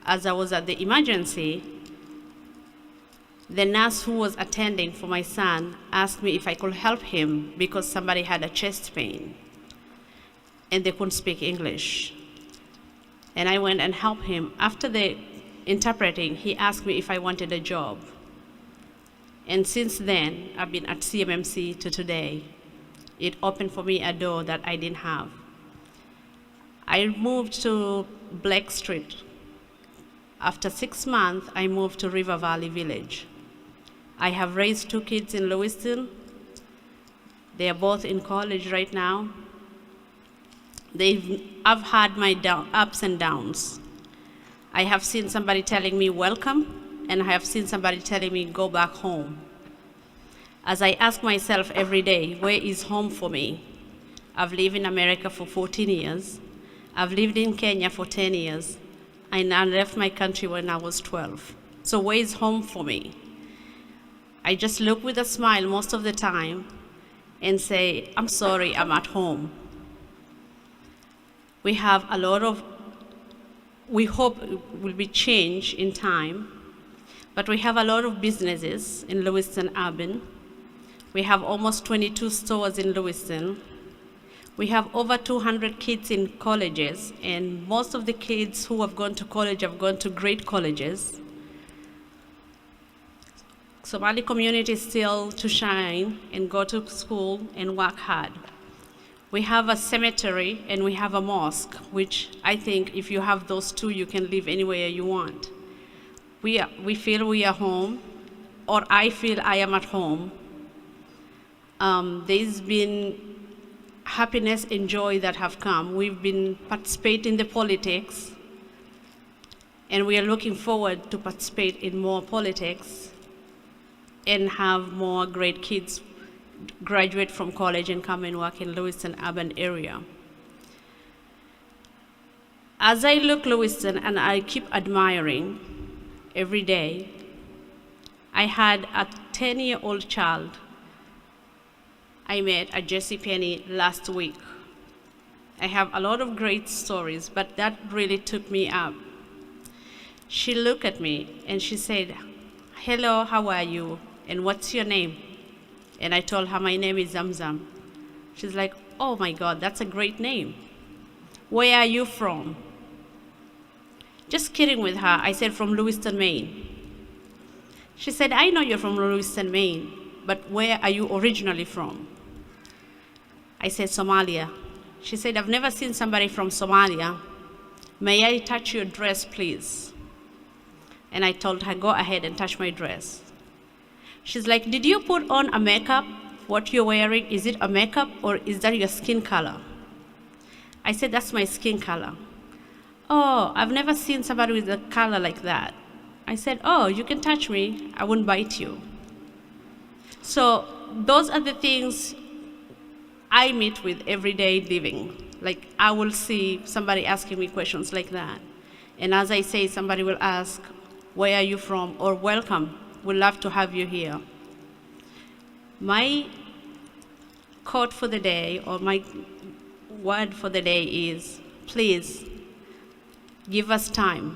As I was at the emergency, the nurse who was attending for my son asked me if I could help him because somebody had a chest pain and they couldn't speak English. And I went and helped him. After the interpreting, he asked me if I wanted a job. And since then, I've been at CMMC to today. It opened for me a door that I didn't have. I moved to Black Street. After 6 months, I moved to River Valley Village. I have raised 2 kids in Lewiston. They are both in college right now. I've had my ups and downs. I have seen somebody telling me welcome, and I have seen somebody telling me go back home. As I ask myself every day, where is home for me? I've lived in America for 14 years. I've lived in Kenya for 10 years. And I left my country when I was 12. So where is home for me? I just look with a smile most of the time and say, I'm sorry, I'm at home. We have a lot of, we hope it will be changed in time, but we have a lot of businesses in Lewiston Urban. We have almost 22 stores in Lewiston. We have over 200 kids in colleges, and most of the kids who have gone to college have gone to great colleges. Somali community is still to shine and go to school and work hard. We have a cemetery and we have a mosque, which I think if you have those two, you can live anywhere you want. We feel we are home, or I feel I am at home. There's been happiness and joy that have come. We've been participating in the politics, and we are looking forward to participate in more politics and have more great kids graduate from college and come and work in Lewiston urban area. As I look Lewiston and I keep admiring every day, I had a 10-year-old child I met at JCPenney last week. I have a lot of great stories, but that really took me up. She looked at me and she said, "Hello, how are you? And what's your name?" And I told her my name is Zamzam. She's like, "Oh my God, that's a great name. Where are you from?" Just kidding with her, I said, "From Lewiston, Maine." She said, "I know you're from Lewiston, Maine, but where are you originally from?" I said, "Somalia." She said, "I've never seen somebody from Somalia. May I touch your dress, please?" And I told her, "Go ahead and touch my dress." She's like, "Did you put on a makeup? What you're wearing, is it a makeup or is that your skin color?" I said, "That's my skin color." "Oh, I've never seen somebody with a color like that." I said, "Oh, you can touch me. I won't bite you." So those are the things I meet with everyday living. Like, I will see somebody asking me questions like that. And as I say, somebody will ask, "Where are you from?" or "Welcome, we'd love to have you here." My quote for the day, or my word for the day is, please give us time.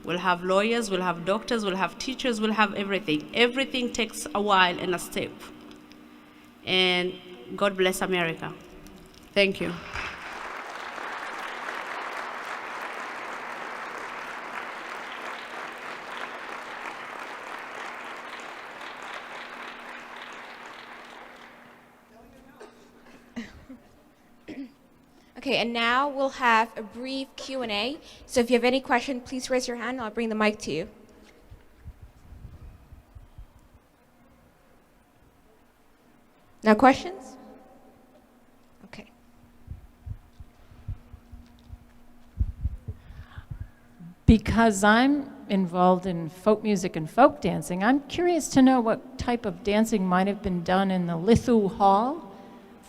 We'll have lawyers, we'll have doctors, we'll have teachers, we'll have everything. Everything takes a while and a step. And God bless America. Thank you. Okay, and now we'll have a brief Q&A. So if you have any question, please raise your hand and I'll bring the mic to you. No questions? Okay. Because I'm involved in folk music and folk dancing, I'm curious to know what type of dancing might have been done in the Lithu Hall.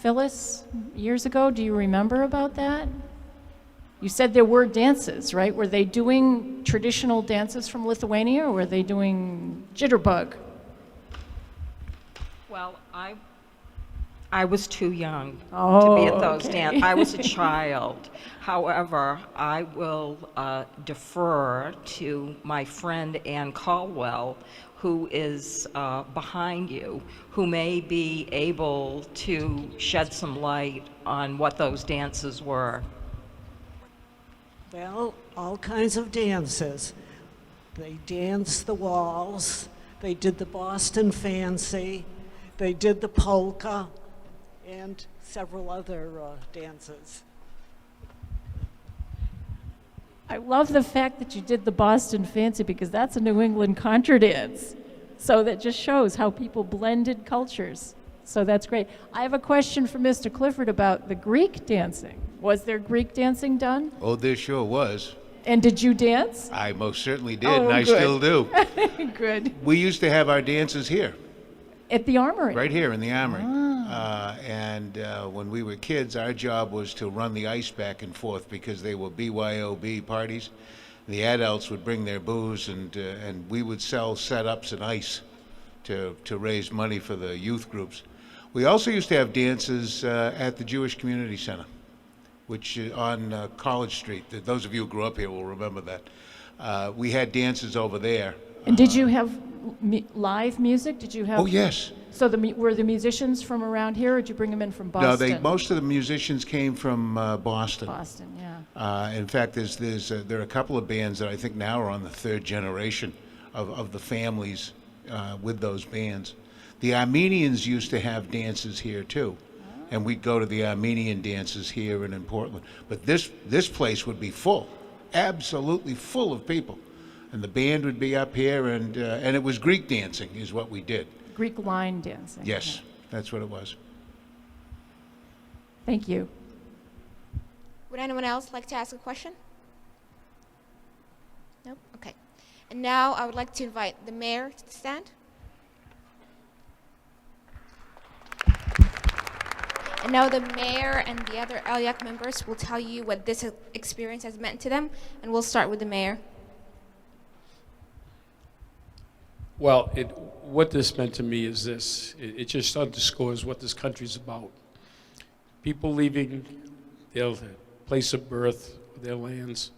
Phyllis, years ago, do you remember about that? You said there were dances, right? Were they doing traditional dances from Lithuania, or were they doing jitterbug? Well, I was too young to be at those okay. dances. I was a child. However, I will defer to my friend Ann Caldwell, who is behind you, who may be able to shed some light on what those dances were. Well, all kinds of dances. They danced the waltz, they did the Boston Fancy, they did the polka, and several other dances. I love the fact that you did the Boston Fancy, because that's a New England contra dance. So that just shows how people blended cultures. So that's great. I have a question for Mr. Clifford about the Greek dancing. Was there Greek dancing done? Oh, there sure was. And did you dance? I most certainly did, Oh, and I good. still do. Good. We used to have our dances here. At the Armory? Right here in the Armory. Ah. When we were kids, our job was to run the ice back and forth, because they were BYOB parties. The adults would bring their booze, and we would sell setups and ice to raise money for the youth groups. We also used to have dances at the Jewish Community Center, which on College Street. Those of you who grew up here will remember that. We had dances over there. And did you have live music? Did you have? Oh, yes. So were the musicians from around here, or did you bring them in from Boston? No, most of the musicians came from Boston. Boston, yeah. In fact, there are a couple of bands that I think now are on the third generation of the families with those bands. The Armenians used to have dances here too, and we'd go to the Armenian dances here and in Portland. But this place would be full, absolutely full of people, and the band would be up here, and it was Greek dancing is what we did. Greek line dancing. Yes, that's what it was. Thank you. Would anyone else like to ask a question? Nope? Okay. And now I would like to invite the mayor to the stand. And now the mayor and the other LYAC members will tell you what this experience has meant to them, and we'll start with the mayor. Well, what this meant to me is this. It just underscores what this country's about. People leaving their place of birth, their lands,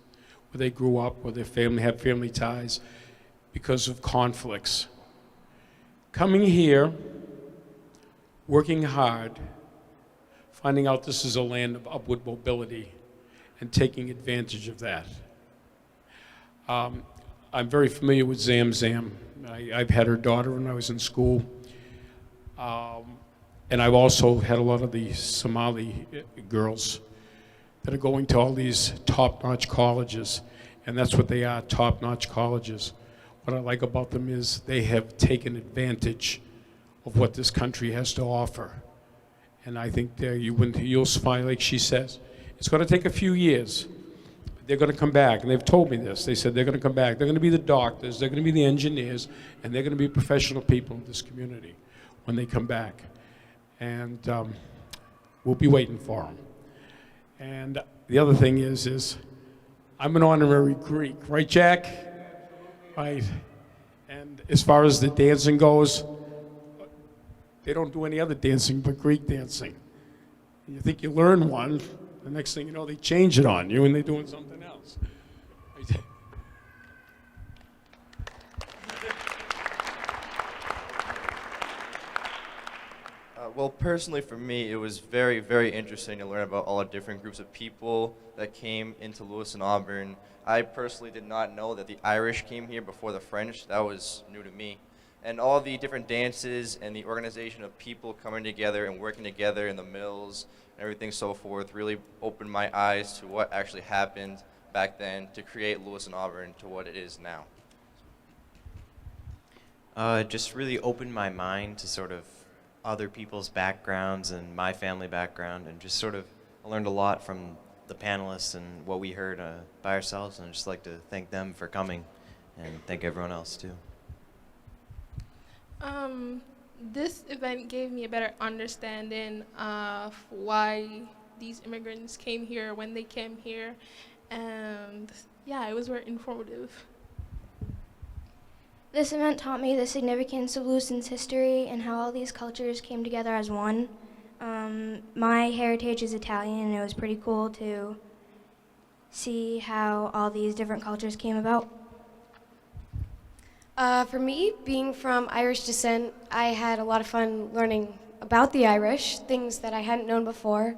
where they grew up, where their family had family ties, because of conflicts. Coming here, working hard, finding out this is a land of upward mobility, and taking advantage of that. I'm very familiar with Zam Zam. I've had her daughter when I was in school. And I've also had a lot of the Somali girls that are going to all these top-notch colleges. And that's what they are, top-notch colleges. What I like about them is they have taken advantage of what this country has to offer. And I think you'll find, like she says, it's going to take a few years. They're going to come back, and they've told me this. They said they're going to come back. They're going to be the doctors, they're going to be the engineers, and they're going to be professional people in this community when they come back. And we'll be waiting for them. And the other thing is I'm an honorary Greek, right, Jack? Right. And as far as the dancing goes, they don't do any other dancing but Greek dancing. You think you learn one, the next thing you know, they change it on you and they're doing something else. Well, personally for me, it was very, very interesting to learn about all the different groups of people that came into Lewiston Auburn. I personally did not know that the Irish came here before the French. That was new to me. And all the different dances and the organization of people coming together and working together in the mills and everything so forth really opened my eyes to what actually happened back then to create Lewiston Auburn to what it is now. It just really opened my mind to sort of other people's backgrounds and my family background, and just sort of I learned a lot from the panelists and what we heard by ourselves, and I'd just like to thank them for coming and thank everyone else too. This event gave me a better understanding of why these immigrants came here, when they came here, and yeah, it was very informative. This event taught me the significance of Lewiston's history and how all these cultures came together as one. My heritage is Italian, and it was pretty cool to see how all these different cultures came about. For me, being from Irish descent, I had a lot of fun learning about the Irish, things that I hadn't known before,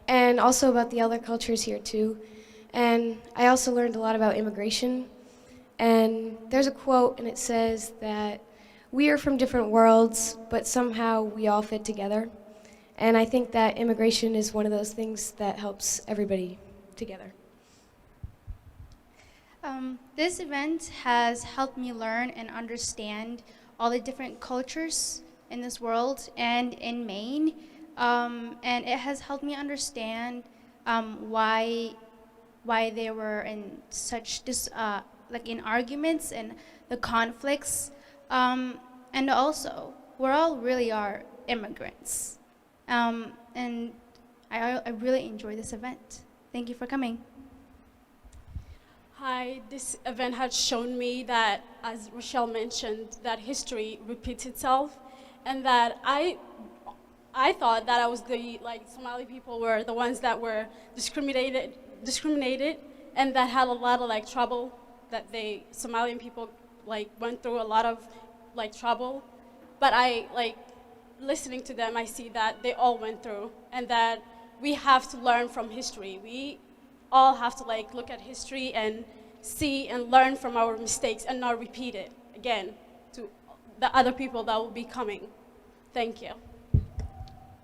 and also about the other cultures here too. And I also learned a lot about immigration. And there's a quote, and it says that we are from different worlds, but somehow we all fit together. And I think that immigration is one of those things that helps everybody together. This event has helped me learn and understand all the different cultures in this world and in Maine. And it has helped me understand why they were in such like in arguments and the conflicts. And also, we all really are immigrants. And I really enjoy this event. Thank you for coming. Hi, this event has shown me that, as Rochelle mentioned, that history repeats itself, and that I thought that I was Somali people were the ones that were discriminated, and that had a lot of trouble, that Somalian people went through a lot of trouble, but listening to them, I see that they all went through, and that we have to learn from history. We all have to look at history and see and learn from our mistakes and not repeat it again to the other people that will be coming. Thank you.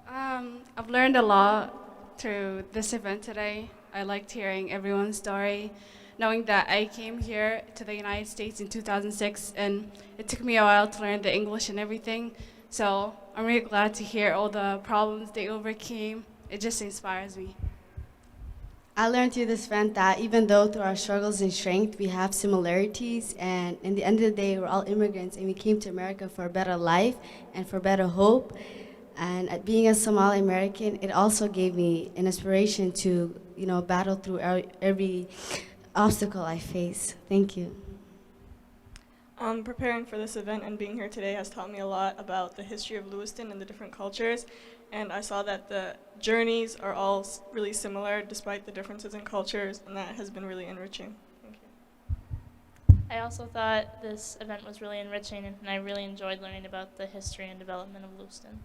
I've learned a lot through this event today. I liked hearing everyone's story, knowing that I came here to the United States in 2006, and it took me a while to learn the English and everything. So I'm really glad to hear all the problems they overcame. It just inspires me. I learned through this event that even though through our struggles and strength we have similarities, and in the end of the day we're all immigrants and we came to America for a better life and for better hope. And being a Somali American, it also gave me an inspiration to battle through every obstacle I face. Thank you. Preparing for this event and being here today has taught me a lot about the history of Lewiston and the different cultures, and I saw that the journeys are all really similar despite the differences in cultures, and that has been really enriching. Thank you. I also thought this event was really enriching, and I really enjoyed learning about the history and development of Lewiston.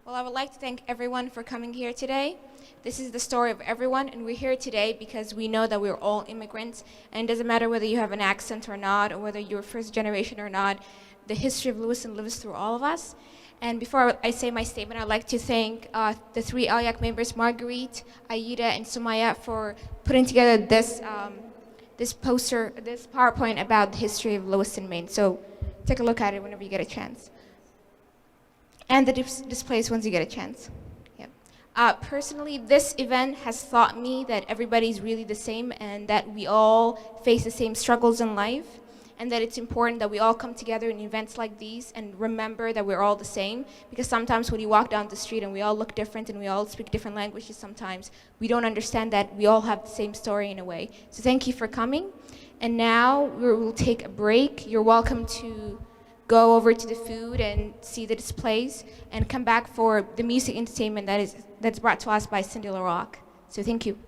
Well, I would like to thank everyone for coming here today. This is the story of everyone, and we're here today because we know that we're all immigrants, and it doesn't matter whether you have an accent or not, or whether you're first generation or not, the history of Lewiston lives through all of us. And before I say my statement, I'd like to thank the 3 ALYAC members, Marguerite, Aida, and Sumaya, for putting together this PowerPoint about the history of Lewiston, Maine. So take a look at it whenever you get a chance. And the displays once you get a chance. Yeah. Personally, this event has taught me that everybody's really the same and that we all face the same struggles in life, and that it's important that we all come together in events like these and remember that we're all the same, because sometimes when you walk down the street and we all look different and we all speak different languages sometimes, we don't understand that we all have the same story in a way. So thank you for coming. And now we'll take a break. You're welcome to go over to the food and see the displays, and come back for the music entertainment that's brought to us by Cindy LaRock. So thank you.